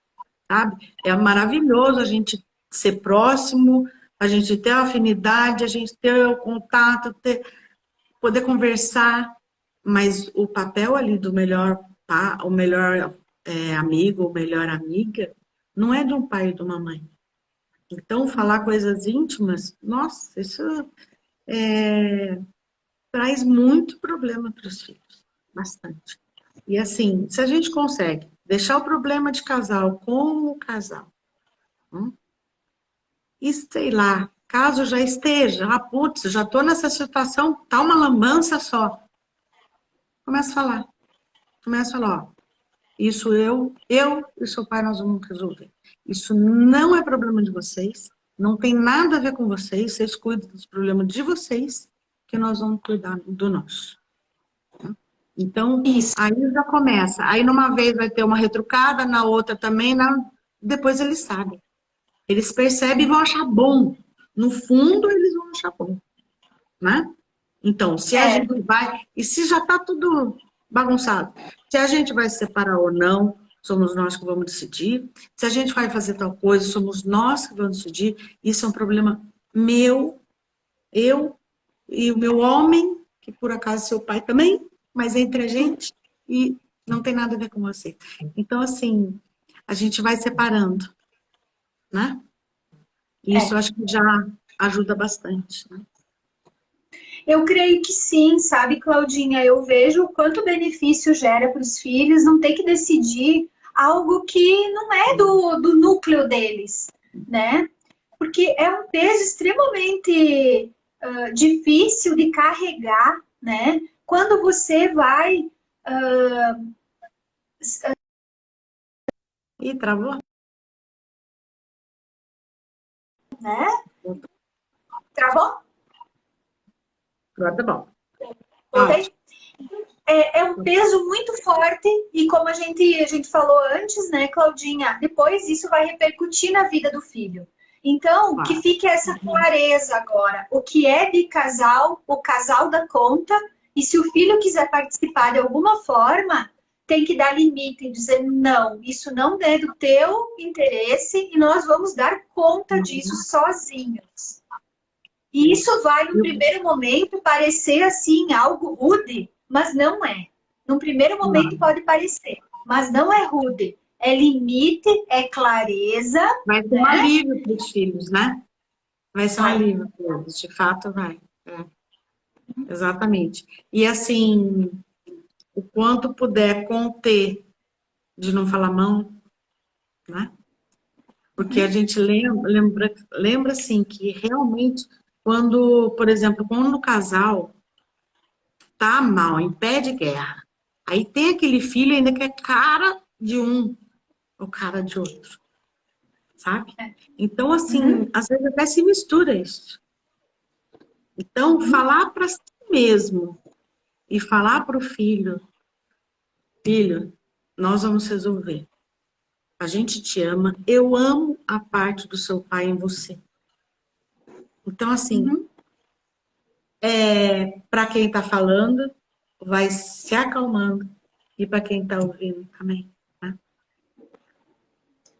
sabe? É maravilhoso a gente ser próximo, a gente ter a afinidade, a gente ter o contato, poder conversar, mas o papel ali do melhor amigo ou melhor amiga não é de um pai e de uma mãe. Então, falar coisas íntimas, nossa, isso traz muito problema para os filhos, bastante. E assim, se a gente consegue deixar o problema de casal com o casal, e sei lá, caso já esteja, putz, já estou nessa situação, tá uma lambança só. Começa a falar, ó, isso eu e seu pai nós vamos resolver. Isso não é problema de vocês, não tem nada a ver com vocês cuidam dos problemas de vocês, que nós vamos cuidar do nosso. Então, aí já começa. Aí numa vez vai ter uma retrucada, na outra também, depois eles sabem. Eles percebem e vão achar bom. No fundo, eles vão achar bom. Né? Então, se a gente vai... E se já está tudo bagunçado, se a gente vai se separar ou não, somos nós que vamos decidir. Se a gente vai fazer tal coisa, somos nós que vamos decidir. Isso é um problema eu e o meu homem, que por acaso é seu pai também, mas entre a gente, e não tem nada a ver com você. Então, assim, a gente vai separando, né? E isso eu acho que já ajuda bastante, né? Eu creio que sim, sabe, Claudinha? Eu vejo o quanto benefício gera para os filhos não ter que decidir algo que não é do núcleo deles, né? Porque é um peso extremamente difícil de carregar, né? Quando você vai. Ih, travou? Né? Travou? Agora tá bom. Voltei? É um peso muito forte e como a gente falou antes, né, Claudinha? Depois isso vai repercutir na vida do filho. Então, que fique essa clareza agora. O que é de casal, o casal dá conta, e se o filho quiser participar de alguma forma, tem que dar limite e dizer, não, isso não é do teu interesse e nós vamos dar conta disso sozinhos. E isso vai, no primeiro momento, parecer assim, algo rude, mas não é. No primeiro momento pode parecer, mas não é rude. É limite, é clareza. Vai ser um alívio para os filhos, né? Vai ser um alívio para eles, de fato vai. É. Exatamente. E assim, o quanto puder conter de não falar mão, né? Porque a gente lembra assim, que realmente, quando, por exemplo, quando o casal tá mal, em pé de guerra, aí tem aquele filho ainda que é cara de um ou cara de outro, sabe? Então, assim, às vezes até se mistura isso. Então, falar para si mesmo e falar para o filho, filho, nós vamos resolver. A gente te ama, eu amo a parte do seu pai em você. Então, assim, para quem está falando, vai se acalmando. E para quem está ouvindo também. Né?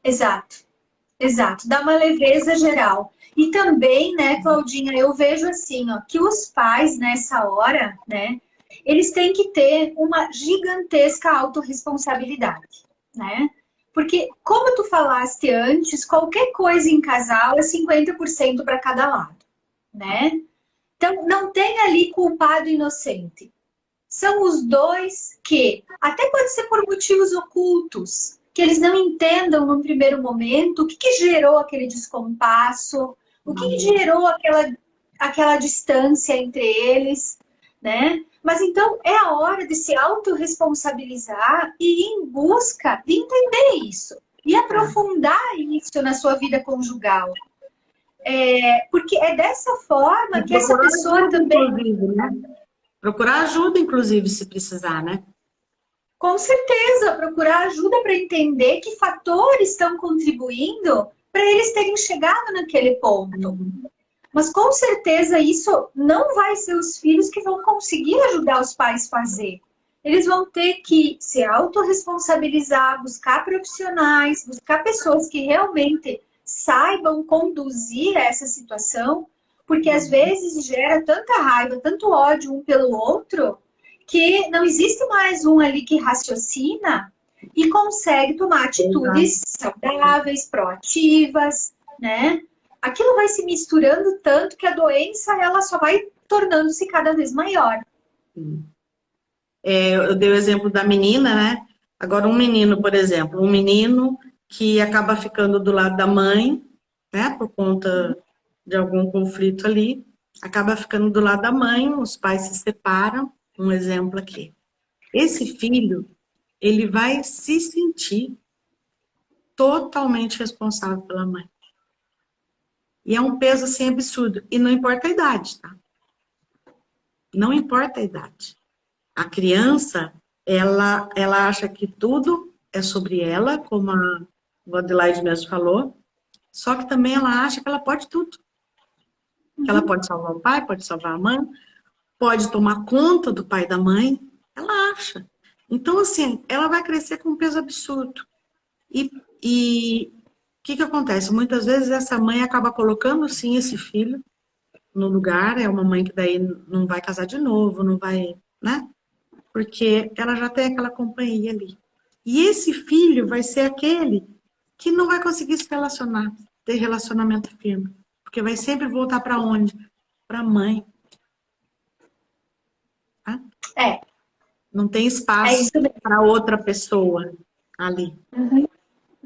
Exato, exato. Dá uma leveza geral. E também, né, Claudinha, eu vejo assim, ó, que os pais nessa hora, né, eles têm que ter uma gigantesca autorresponsabilidade, né? Porque, como tu falaste antes, qualquer coisa em casal é 50% para cada lado, né? Então, não tem ali culpado e inocente. São os dois que, até pode ser por motivos ocultos, que eles não entendam no primeiro momento o que gerou aquele descompasso, o que gerou aquela distância entre eles, né? Mas então é a hora de se autorresponsabilizar e ir em busca de entender isso e aprofundar isso na sua vida conjugal. Porque é dessa forma que essa pessoa também... Né? Procurar ajuda, inclusive, se precisar, né? Com certeza, procurar ajuda para entender que fatores estão contribuindo para eles terem chegado naquele ponto. Mas com certeza isso não vai ser os filhos que vão conseguir ajudar os pais a fazer. Eles vão ter que se autorresponsabilizar, buscar profissionais, buscar pessoas que realmente saibam conduzir essa situação, porque às vezes gera tanta raiva, tanto ódio um pelo outro, que não existe mais um ali que raciocina e consegue tomar atitudes saudáveis, proativas, né? Aquilo vai se misturando tanto que a doença ela só vai tornando-se cada vez maior. Eu dei o exemplo da menina, né? Agora um menino, por exemplo, um menino que acaba ficando do lado da mãe, né? Por conta de algum conflito ali, acaba ficando do lado da mãe, os pais se separam, um exemplo aqui. Esse filho, ele vai se sentir totalmente responsável pela mãe. E é um peso assim absurdo. E não importa a idade, tá? Não importa a idade. A criança, ela acha que tudo é sobre ela, como a Adelaide mesmo falou, só que também ela acha que ela pode tudo. Que ela pode salvar o pai, pode salvar a mãe, pode tomar conta do pai e da mãe. Ela acha. Então, assim, ela vai crescer com um peso absurdo. E que acontece? Muitas vezes essa mãe acaba colocando, sim, esse filho no lugar, é uma mãe que daí não vai casar de novo, não vai, né? Porque ela já tem aquela companhia ali. E esse filho vai ser aquele que não vai conseguir se relacionar, ter relacionamento firme. Porque vai sempre voltar para onde? Para a mãe. Tá? É, Não tem é espaço isso mesmo. para outra pessoa ali. Uhum, uhum.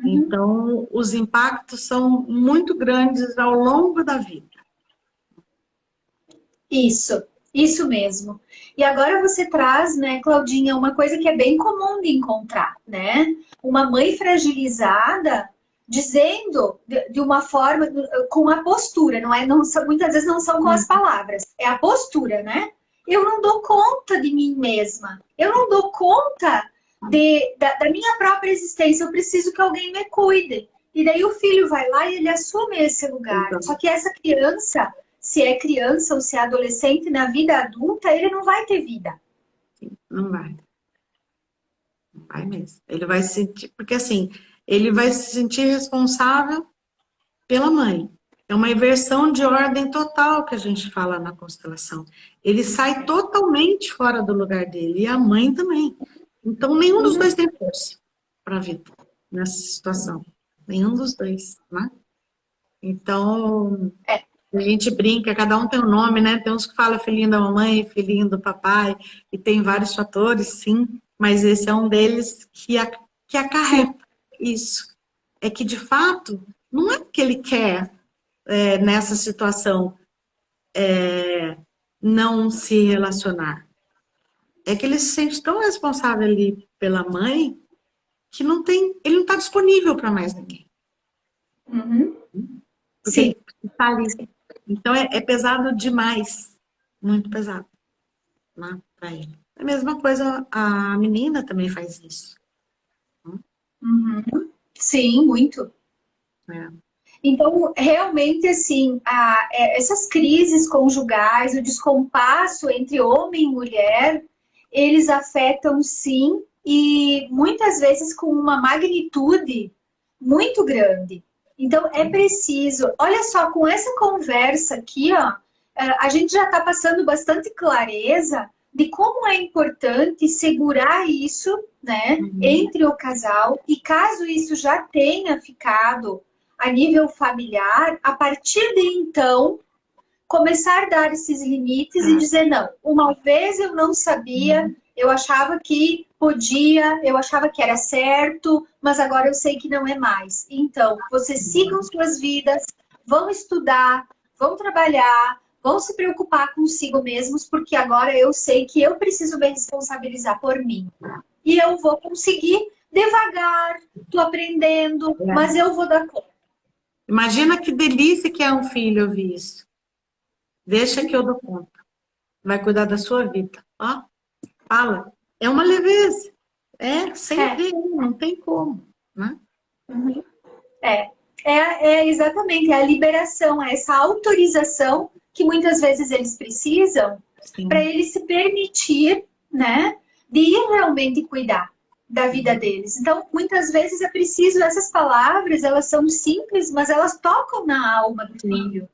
Então, os impactos são muito grandes ao longo da vida. Isso mesmo. E agora você traz, né, Claudinha, uma coisa que é bem comum de encontrar, né? Uma mãe fragilizada dizendo de uma forma, com a postura, não é? Não, muitas vezes não são com as palavras, é a postura, né? Eu não dou conta de mim mesma, eu não dou conta da minha própria existência, eu preciso que alguém me cuide. E daí o filho vai lá e ele assume esse lugar. Então, Só que essa criança, se é criança ou se é adolescente, na vida adulta, ele não vai ter vida. não vai. Não vai mesmo. Ele vai se sentir, porque assim, ele vai se sentir responsável pela mãe. É uma inversão de ordem total que a gente fala na constelação. Ele sai totalmente fora do lugar dele, e a mãe também. Então, nenhum dos dois tem força para a vida nessa situação. Nenhum dos dois, né? Então, É. a gente brinca, cada um tem um nome, né? Tem uns que falam filhinho da mamãe, filhinho do papai, e tem vários fatores, sim, mas esse é um deles que acarreta isso. É que, de fato, não é que ele quer, nessa situação, não se relacionar. É que ele se sente tão responsável ali pela mãe que ele não está disponível para mais ninguém. Uhum. Porque Sim. ele está ali. Então, é pesado demais. Muito pesado. Né, para ele. A mesma coisa, a menina também faz isso. Uhum. Sim, muito. É. Então, realmente, assim, essas crises conjugais, o descompasso entre homem e mulher, eles afetam, sim, e muitas vezes com uma magnitude muito grande. Então, é preciso, olha só, com essa conversa aqui, ó, a gente já está passando bastante clareza de como é importante segurar isso, né, entre o casal, e caso isso já tenha ficado a nível familiar, a partir de então, começar a dar esses limites e dizer, não, uma vez eu não sabia, eu achava que podia, eu achava que era certo, mas agora eu sei que não é mais. Então, vocês sigam suas vidas, vão estudar, vão trabalhar, vão se preocupar consigo mesmos, porque agora eu sei que eu preciso me responsabilizar por mim. E eu vou conseguir devagar, tô aprendendo, mas eu vou dar conta. Imagina que delícia que é um filho ouvir isso. Deixa que eu dou conta. Vai cuidar da sua vida. Ó, fala. É uma leveza. Sem ver, não tem como. Né? Uhum. É exatamente a liberação, é essa autorização que muitas vezes eles precisam para eles se permitir, né, de ir realmente cuidar da vida deles. Então, muitas vezes é preciso, essas palavras, elas são simples, mas elas tocam na alma do filho.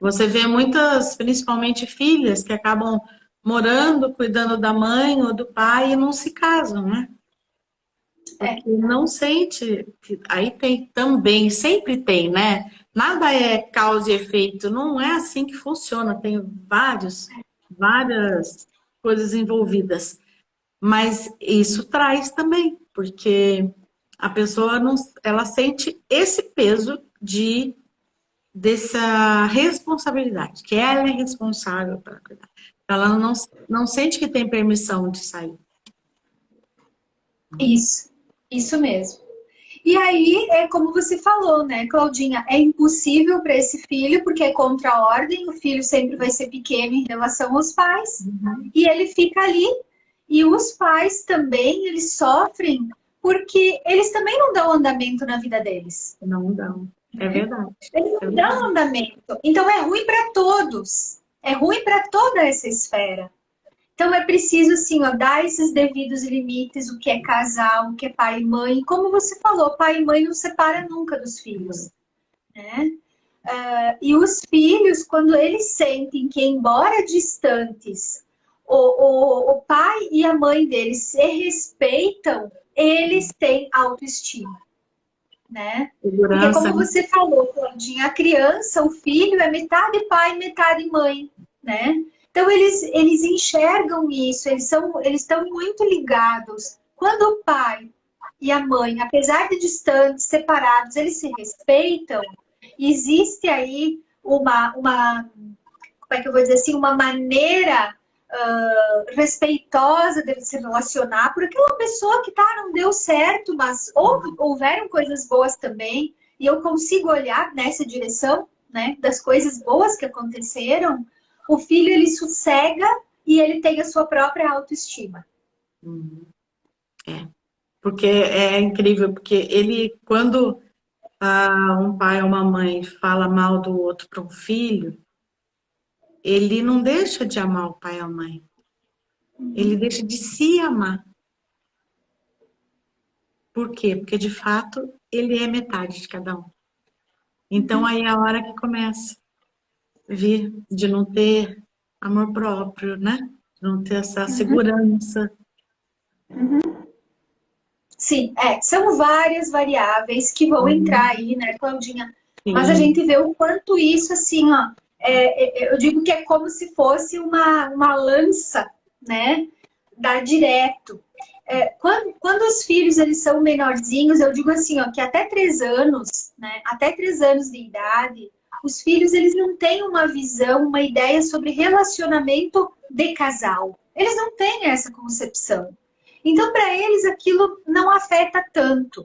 Você vê muitas, principalmente filhas, que acabam morando, cuidando da mãe ou do pai e não se casam, né? Porque não sente. Aí tem também, sempre tem, né? Nada é causa e efeito, não é assim que funciona. Tem várias coisas envolvidas. Mas isso traz também, porque a pessoa não, ela sente esse peso dessa responsabilidade, que ela é responsável para cuidar. Ela não sente que tem permissão de sair. Isso mesmo. E aí, é como você falou, né, Claudinha? É impossível para esse filho, porque é contra a ordem, o filho sempre vai ser pequeno em relação aos pais, e ele fica ali. E os pais também, eles sofrem, porque eles também não dão andamento na vida deles. Não dão. É verdade. Eles não dão andamento. Então é ruim para todos. É ruim para toda essa esfera. Então é preciso, assim, ó, dar esses devidos limites, o que é casal, o que é pai e mãe. Como você falou, pai e mãe não separa nunca dos filhos, né? E os filhos, quando eles sentem que, embora distantes, o pai e a mãe deles se respeitam, eles têm autoestima, né? Porque Segurança, como né? você falou, Claudinha, a criança, o filho é metade pai, metade mãe, né? Então eles enxergam isso, eles estão muito ligados. Quando o pai e a mãe, apesar de distantes, separados, eles se respeitam, existe aí como é que eu vou dizer assim, uma maneira respeitosa de se relacionar, porque aquela pessoa que não deu certo, mas houveram coisas boas também, e eu consigo olhar nessa direção, né, das coisas boas que aconteceram, o filho ele sossega e ele tem a sua própria autoestima. É, porque é incrível, porque ele, quando um pai ou uma mãe fala mal do outro para um filho, ele não deixa de amar o pai ou a mãe, ele deixa de se amar. Por quê? Porque, de fato, ele é metade de cada um. Então, aí é a hora que começa a vir de não ter amor próprio, né? De não ter essa segurança. Sim, são várias variáveis que vão entrar aí, né, Claudinha? Mas a Sim. gente vê o quanto isso, assim, ó, eu digo que é como se fosse uma lança, né? Dá direto. Quando os filhos eles são menorzinhos, eu digo assim, ó, que até 3 anos, né? Até 3 anos de idade, os filhos eles não têm uma visão, uma ideia sobre relacionamento de casal. Eles não têm essa concepção. Então, para eles, aquilo não afeta tanto.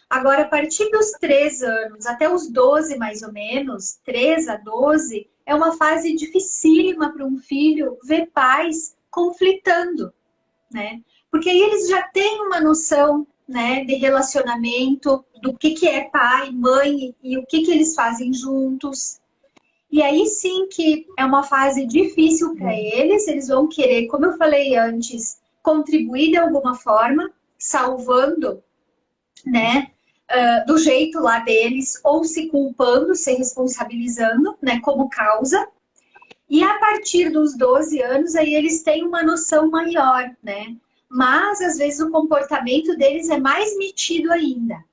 Agora, a partir dos 3 anos até os 12, mais ou menos, 3 a 12, é uma fase dificílima para um filho ver pais conflitando, né? Porque aí eles já têm uma noção, né, de relacionamento, do que é pai, mãe e o que eles fazem juntos. E aí sim que é uma fase difícil para eles vão querer, como eu falei antes, contribuir de alguma forma, salvando, né, do jeito lá deles, ou se culpando, se responsabilizando, né, como causa. E a partir dos 12 anos, aí eles têm uma noção maior, né? Mas, às vezes, o comportamento deles é mais metido ainda,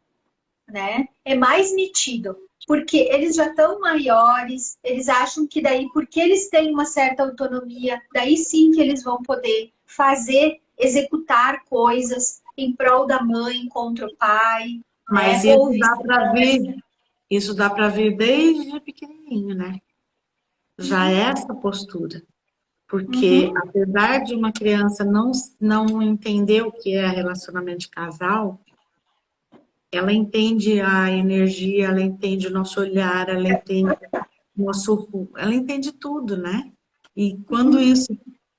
né? É mais metido, porque eles já estão maiores, eles acham que daí, porque eles têm uma certa autonomia, daí sim que eles vão poder fazer, executar coisas em prol da mãe contra o pai, né? Mas Ou isso dá para vice-versa. ver, isso dá para ver desde pequenininho, né? Já é essa postura. Porque, Uhum. apesar de uma criança não entender o que é relacionamento de casal, ela entende a energia, ela entende o nosso olhar, ela entende o nosso, ela entende tudo, né? E quando isso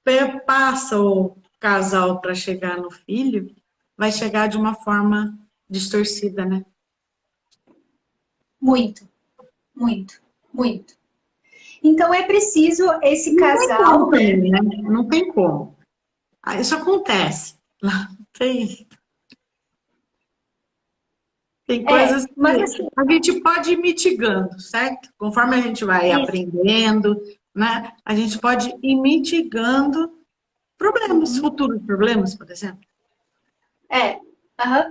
perpassa o casal para chegar no filho, vai chegar de uma forma distorcida, né? Muito, muito, muito. Então é preciso esse Não tem como casal, né? também, né? Não tem como. Isso acontece. Tem coisas Mas que assim, a gente pode ir mitigando, certo? Conforme a gente vai isso. aprendendo, né? A gente pode ir mitigando problemas, futuros problemas, por exemplo.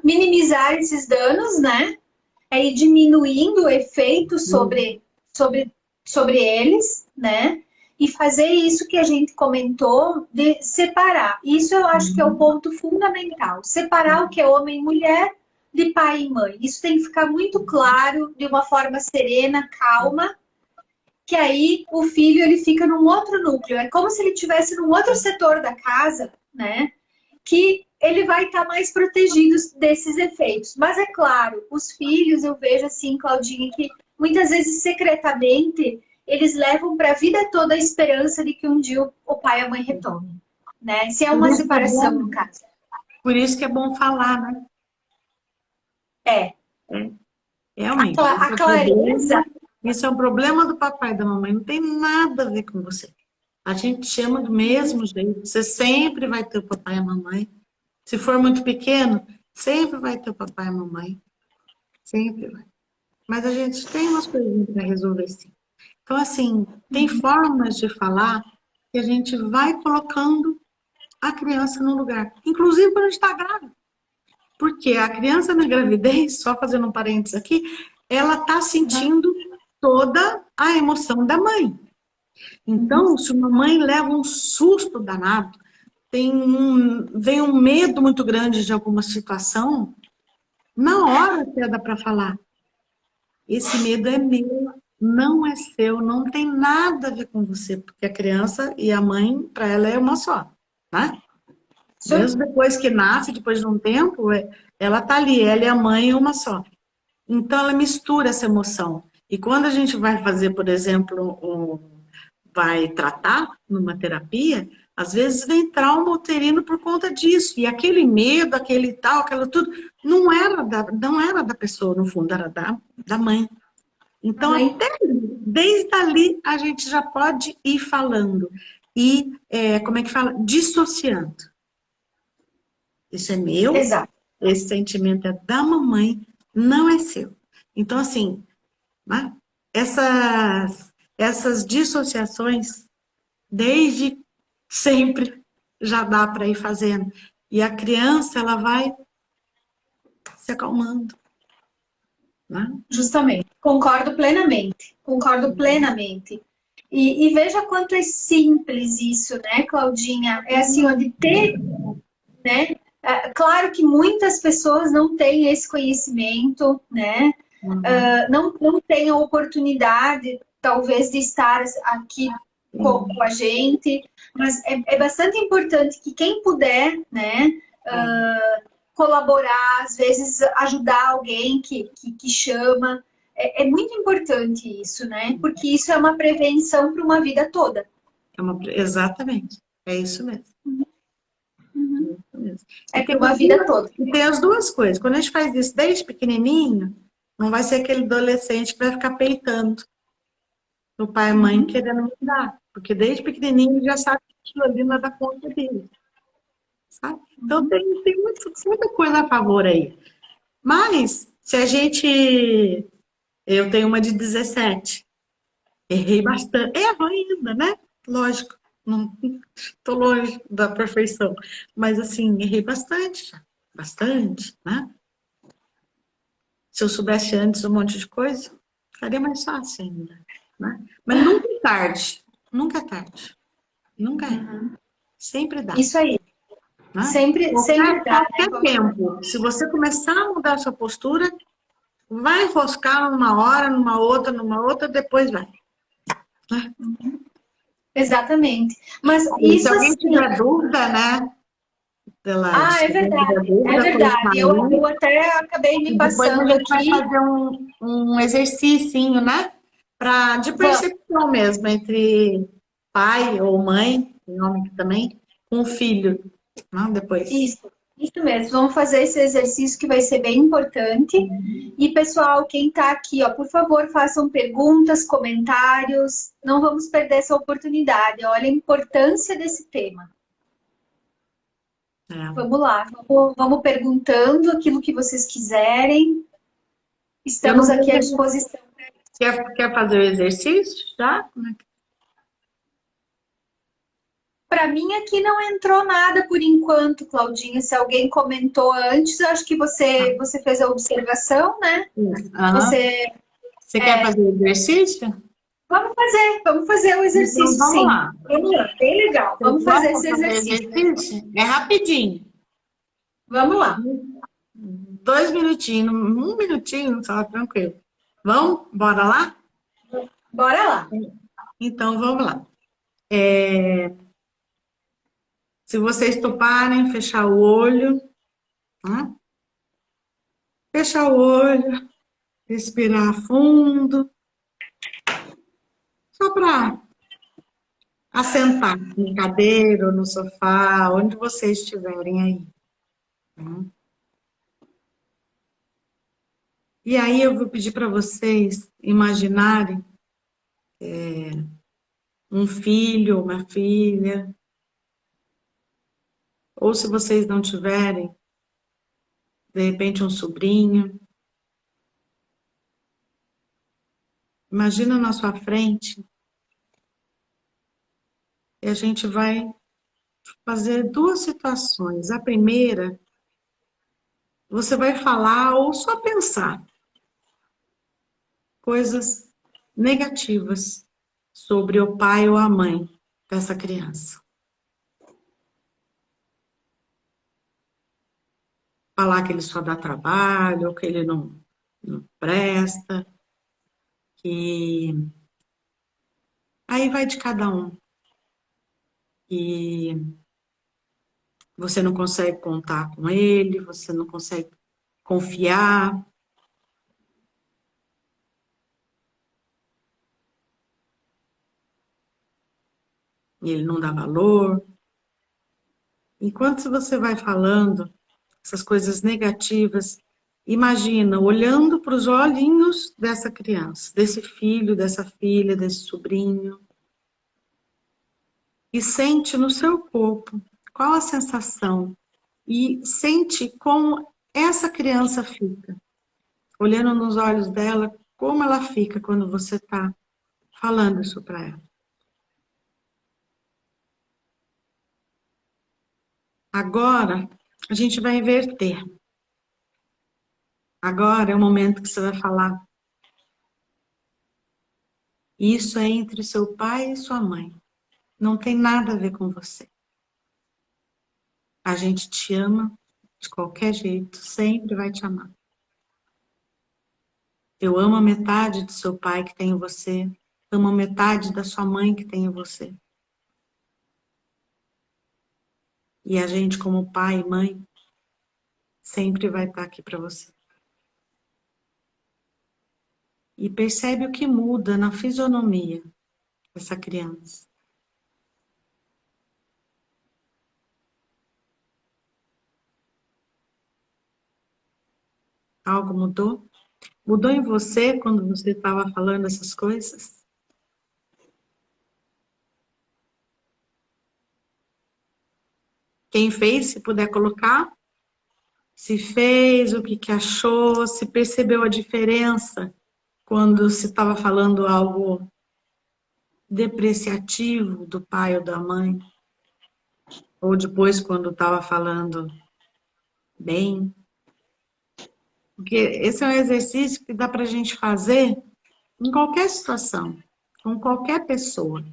Minimizar esses danos, né? Ir diminuindo o efeito sobre, sobre eles, né? E fazer isso que a gente comentou de separar. Isso eu acho que é o ponto fundamental. Separar o que é homem e mulher de pai e mãe. Isso tem que ficar muito claro, de uma forma serena, calma, que aí o filho ele fica num outro núcleo. É como se ele estivesse num outro setor da casa, né? Que ele vai estar mais protegido desses efeitos. Mas é claro, os filhos, eu vejo assim, Claudinha, que muitas vezes secretamente eles levam para a vida toda a esperança de que um dia o pai e a mãe retomem, né? Se é Por uma isso que é separação, bom, no caso. por isso que é bom falar, né? É. Realmente, A clareza, isso é um problema do papai e da mamãe, não tem nada a ver com você. A gente chama do mesmo jeito. Você sempre vai ter o papai e a mamãe. Se for muito pequeno, sempre vai ter o papai e a mamãe. Sempre vai. Mas a gente tem umas coisinhas para resolver sim. Então, assim, tem formas de falar que a gente vai colocando a criança no lugar. Inclusive quando a gente está grávida. Porque a criança na gravidez, só fazendo um parênteses aqui, ela está sentindo toda a emoção da mãe. Então, se uma mãe leva um susto danado, vem um medo muito grande de alguma situação, na hora que dá para falar, esse medo é meu, não é seu, não tem nada a ver com você, porque a criança e a mãe, para ela, é uma só, né? Mesmo depois que nasce, depois de um tempo, ela tá ali, ela e a mãe uma só. Então, ela mistura essa emoção. E quando a gente vai fazer, por exemplo, vai tratar numa terapia, às vezes vem trauma uterino por conta disso. E aquele medo, aquele tal, aquilo tudo, não era da pessoa, no fundo, era da mãe. Então, até desde ali, a gente já pode ir falando. E, como é que fala? Dissociando. Isso é meu, Exato. esse sentimento é da mamãe, não é seu. Então, assim, né? Essas dissociações, desde sempre, já dá para ir fazendo. E a criança, ela vai se acalmando, né? Justamente. Concordo plenamente. Concordo plenamente. E veja quanto é simples isso, né, Claudinha? É assim, ó, de ter, né? Claro que muitas pessoas não têm esse conhecimento, né? Não têm a oportunidade, talvez, de estar aqui com a gente, mas é bastante importante que quem puder, né, colaborar, às vezes ajudar alguém que chama. É muito importante isso, né? Porque isso é uma prevenção para uma vida toda. Exatamente, é isso mesmo. Uhum. É isso mesmo. É para uma vida toda. E tem as duas coisas. Quando a gente faz isso desde pequenininho, não vai ser aquele adolescente que vai ficar peitando o pai e a mãe querendo mudar. Porque desde pequenininho ele já sabe que aquilo ali não é da conta dele. Sabe? Então tem muita coisa a favor aí. Mas, se a gente... Eu tenho uma de 17. Errei bastante. Erro ainda, né? Lógico. Não estou longe da perfeição. Mas, assim, errei bastante já. Bastante, né? Se eu soubesse antes um monte de coisa, ficaria mais fácil ainda, né? Mas nunca é tarde. Nunca é tarde. Nunca é. Sempre dá. Isso aí. Né? Sempre dá, né? Qualquer tempo. Se você começar a mudar a sua postura, vai enroscar numa hora, numa outra, depois vai. Né? Exatamente. Mas E se isso alguém assim. tiver dúvida, né? É verdade. É verdade. Eu até acabei me depois a passando gente vai aqui. fazer um exercício, né? De percepção mesmo, entre pai ou mãe, tem homem que também, com o filho. Né? Depois. Isso mesmo. Vamos fazer esse exercício que vai ser bem importante. E, pessoal, quem está aqui, ó, por favor, façam perguntas, comentários. Não vamos perder essa oportunidade. Olha a importância desse tema. Vamos lá, vamos perguntando aquilo que vocês quiserem. Estamos aqui à disposição. Quer fazer o exercício já? Para mim aqui não entrou nada por enquanto, Claudinha. Se alguém comentou antes, acho que você fez a observação, né? Você quer fazer o exercício? Vamos fazer o exercício, então, sim. Lá. Vamos lá, bem legal. Vamos fazer esse exercício. É rapidinho. Vamos lá. 2 minutinhos, 1 minutinho, só tranquilo. Vamos? Bora lá? Bora lá. Então, vamos lá. Se vocês toparem, fechar o olho. Né? Fechar o olho, respirar fundo. Só para assentar no cadeiro, ou no sofá, onde vocês estiverem aí. E aí eu vou pedir para vocês imaginarem um filho, uma filha, ou se vocês não tiverem, de repente um sobrinho. Imagina na sua frente e a gente vai fazer duas situações. A primeira, você vai falar ou só pensar coisas negativas sobre o pai ou a mãe dessa criança. Falar que ele só dá trabalho, ou que ele não presta, que aí vai de cada um. E você não consegue contar com ele, você não consegue confiar. E ele não dá valor. Enquanto você vai falando essas coisas negativas, imagina olhando para os olhinhos dessa criança, desse filho, dessa filha, desse sobrinho, e sente no seu corpo qual a sensação e sente como essa criança fica. Olhando nos olhos dela, como ela fica quando você está falando isso para ela. Agora, a gente vai inverter. Agora é o momento que você vai falar. Isso é entre seu pai e sua mãe. Não tem nada a ver com você. A gente te ama de qualquer jeito, sempre vai te amar. Eu amo a metade do seu pai que tem em você, amo a metade da sua mãe que tem em você. E a gente, como pai e mãe, sempre vai estar aqui para você. E percebe o que muda na fisionomia dessa criança. Algo mudou? Mudou em você quando você estava falando essas coisas? Quem fez, se puder colocar, se fez, o que que achou, se percebeu a diferença quando se estava falando algo depreciativo do pai ou da mãe, ou depois quando estava falando bem. Porque esse é um exercício que dá para a gente fazer em qualquer situação, com qualquer pessoa.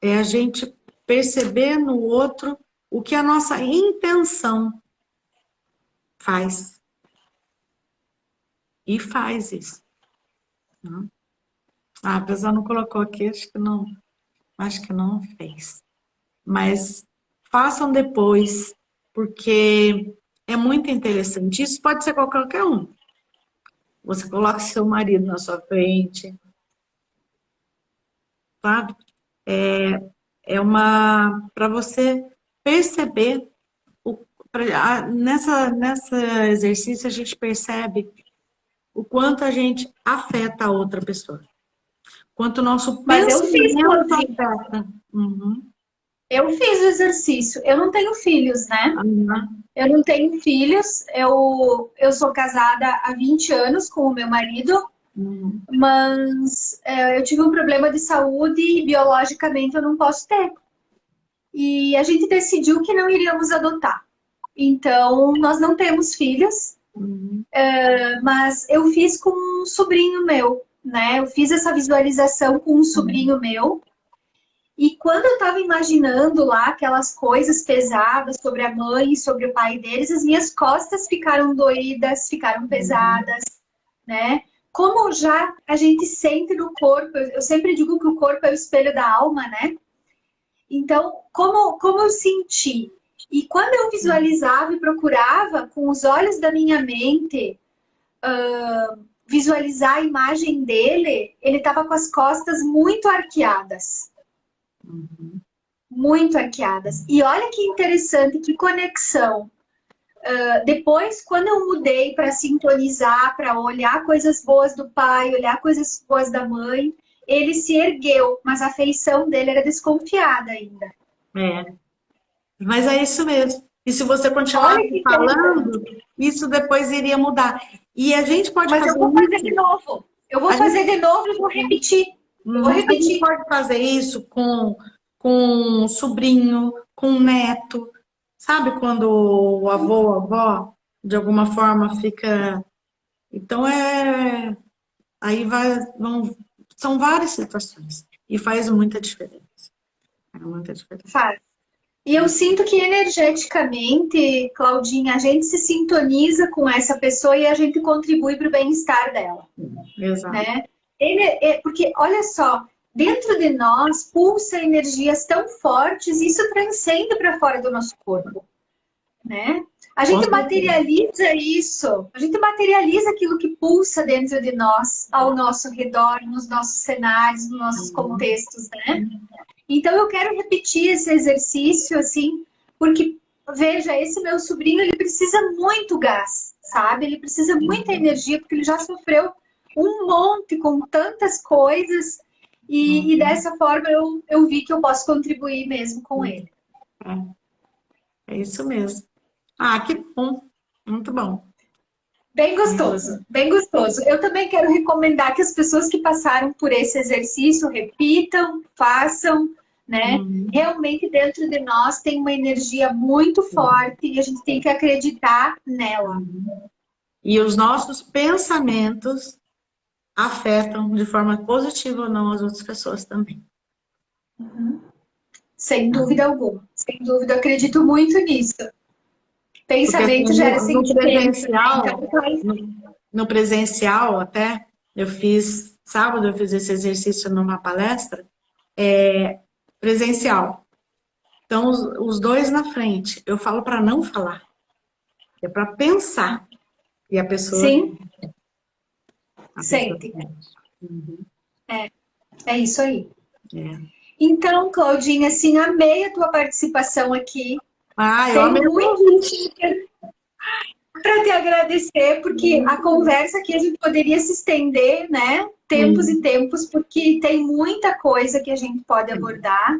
É a gente perceber no outro o que a nossa intenção faz. E faz isso. Ah, a pessoa não colocou aqui, acho que não fez. Mas façam depois, porque é muito interessante. Isso pode ser qualquer um. Você coloca seu marido na sua frente, sabe? É uma para você perceber nessa exercício a gente percebe o quanto a gente afeta a outra pessoa. Quanto o nosso Mas eu fiz, pensamento Claudinha. afeta. Eu fiz o exercício. Eu não tenho filhos, né? Eu não tenho filhos. Eu sou casada há 20 anos com o meu marido, mas eu tive um problema de saúde e biologicamente eu não posso ter. E a gente decidiu que não iríamos adotar. Então, nós não temos filhos, mas eu fiz com um sobrinho meu, né? Eu fiz essa visualização com um sobrinho meu. E quando eu estava imaginando lá aquelas coisas pesadas sobre a mãe e sobre o pai deles, as minhas costas ficaram doídas, ficaram pesadas, né? Como já a gente sente no corpo, eu sempre digo que o corpo é o espelho da alma, né? Então, como eu senti? E quando eu visualizava e procurava, com os olhos da minha mente, visualizar a imagem dele, ele estava com as costas muito arqueadas. Muito arqueadas. E olha que interessante, que conexão. Depois, quando eu mudei para sintonizar, para olhar coisas boas do pai, olhar coisas boas da mãe, ele se ergueu, mas a feição dele era desconfiada ainda. É. Mas é isso mesmo. E se você continuar Olha que falando, isso depois iria mudar. E a gente pode Mas eu fazer vou fazer isso. de novo. Eu vou A gente, fazer de novo e vou repetir. Eu vou a gente repetir. pode fazer isso com um sobrinho, com um neto. Sabe quando o avô, a avó, de alguma forma, fica. Então aí são várias situações. E faz muita diferença. É muita diferença. Faz. E eu sinto que energeticamente, Claudinha, a gente se sintoniza com essa pessoa e a gente contribui para o bem-estar dela, Exato. né? Porque, olha só, dentro de nós pulsa energias tão fortes e isso transcende para fora do nosso corpo, né? A gente materializa isso, a gente materializa aquilo que pulsa dentro de nós, ao nosso redor, nos nossos cenários, nos nossos contextos, né? Então eu quero repetir esse exercício, assim, porque, veja, esse meu sobrinho, ele precisa muito gás, sabe? Ele precisa muita energia, porque ele já sofreu um monte com tantas coisas, e dessa forma eu vi que eu posso contribuir mesmo com ele. É isso mesmo. Ah, que bom. Muito bom. Bem gostoso, bem gostoso. Eu também quero recomendar que as pessoas que passaram por esse exercício repitam, façam, né? Realmente dentro de nós tem uma energia muito forte e a gente tem que acreditar nela. E os nossos pensamentos afetam de forma positiva ou não as outras pessoas também. Sem dúvida alguma. Sem dúvida, eu acredito muito nisso. Pensamento Porque gera no sentimento. presencial, Então, no presencial até, sábado eu fiz esse exercício numa palestra, presencial. Então, os dois na frente, eu falo para não falar, é para pensar. E a pessoa... sim, a sente. pessoa... É isso aí. É. Então, Claudinha, assim, amei a tua participação aqui. Ah, eu Tem amei o muito convite. para te agradecer, porque a conversa aqui a gente poderia se estender, né? Tempos e tempos, porque tem muita coisa que a gente pode abordar.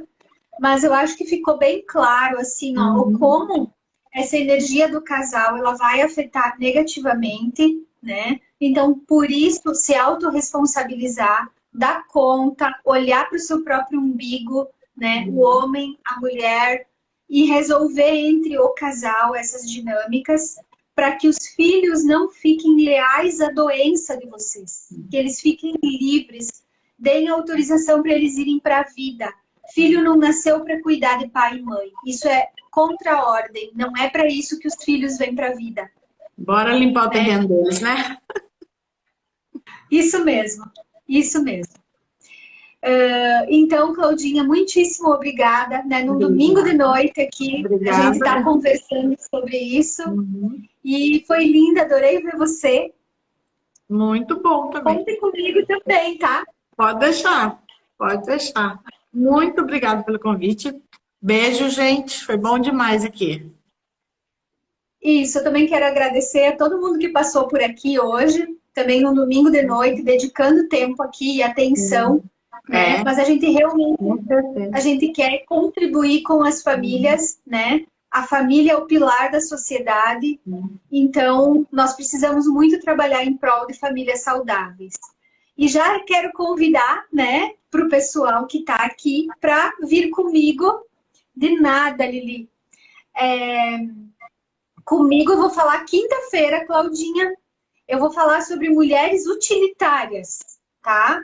Mas eu acho que ficou bem claro, assim, ó, como essa energia do casal, ela vai afetar negativamente, né? Então, por isso, se autorresponsabilizar, dar conta, olhar para o seu próprio umbigo, né? O homem, a mulher, e resolver entre o casal essas dinâmicas para que os filhos não fiquem leais à doença de vocês, que eles fiquem livres, deem autorização para eles irem para a vida. Filho não nasceu para cuidar de pai e mãe. Isso é contra a ordem. Não é para isso que os filhos vêm para a vida. Bora limpar o terreno deles, né? Isso mesmo. Isso mesmo. Então, Claudinha, muitíssimo obrigada. Né? No domingo de noite aqui, a gente está conversando sobre isso. E foi linda, adorei ver você. Muito bom também. Conte comigo também, tá? Pode deixar, pode deixar. Muito obrigada pelo convite. Beijo, gente. Foi bom demais aqui. Isso, eu também quero agradecer a todo mundo que passou por aqui hoje, também no domingo de noite, dedicando tempo aqui e atenção, né? Mas a gente realmente, a gente quer contribuir com as famílias, né? A família é o pilar da sociedade, então nós precisamos muito trabalhar em prol de famílias saudáveis. E já quero convidar, né, para o pessoal que está aqui para vir comigo. De nada, Lili. Comigo eu vou falar quinta-feira, Claudinha. Eu vou falar sobre mulheres utilitárias, tá?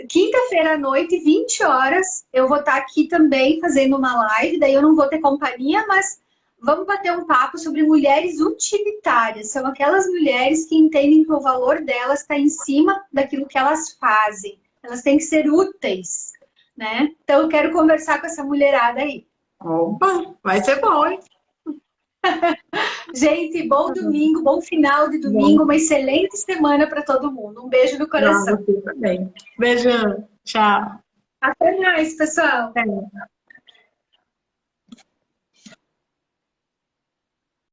Quinta-feira à noite, 20 horas, eu vou estar aqui também fazendo uma live. Daí eu não vou ter companhia, mas vamos bater um papo sobre mulheres utilitárias. São aquelas mulheres que entendem que o valor delas está em cima daquilo que elas fazem. Elas têm que ser úteis, né? Então eu quero conversar com essa mulherada aí. Opa, vai ser bom, hein? Gente, bom domingo, bom final de domingo, uma excelente semana para todo mundo. Um beijo no coração. Você também. Beijão. Tchau. Até mais, pessoal. Até.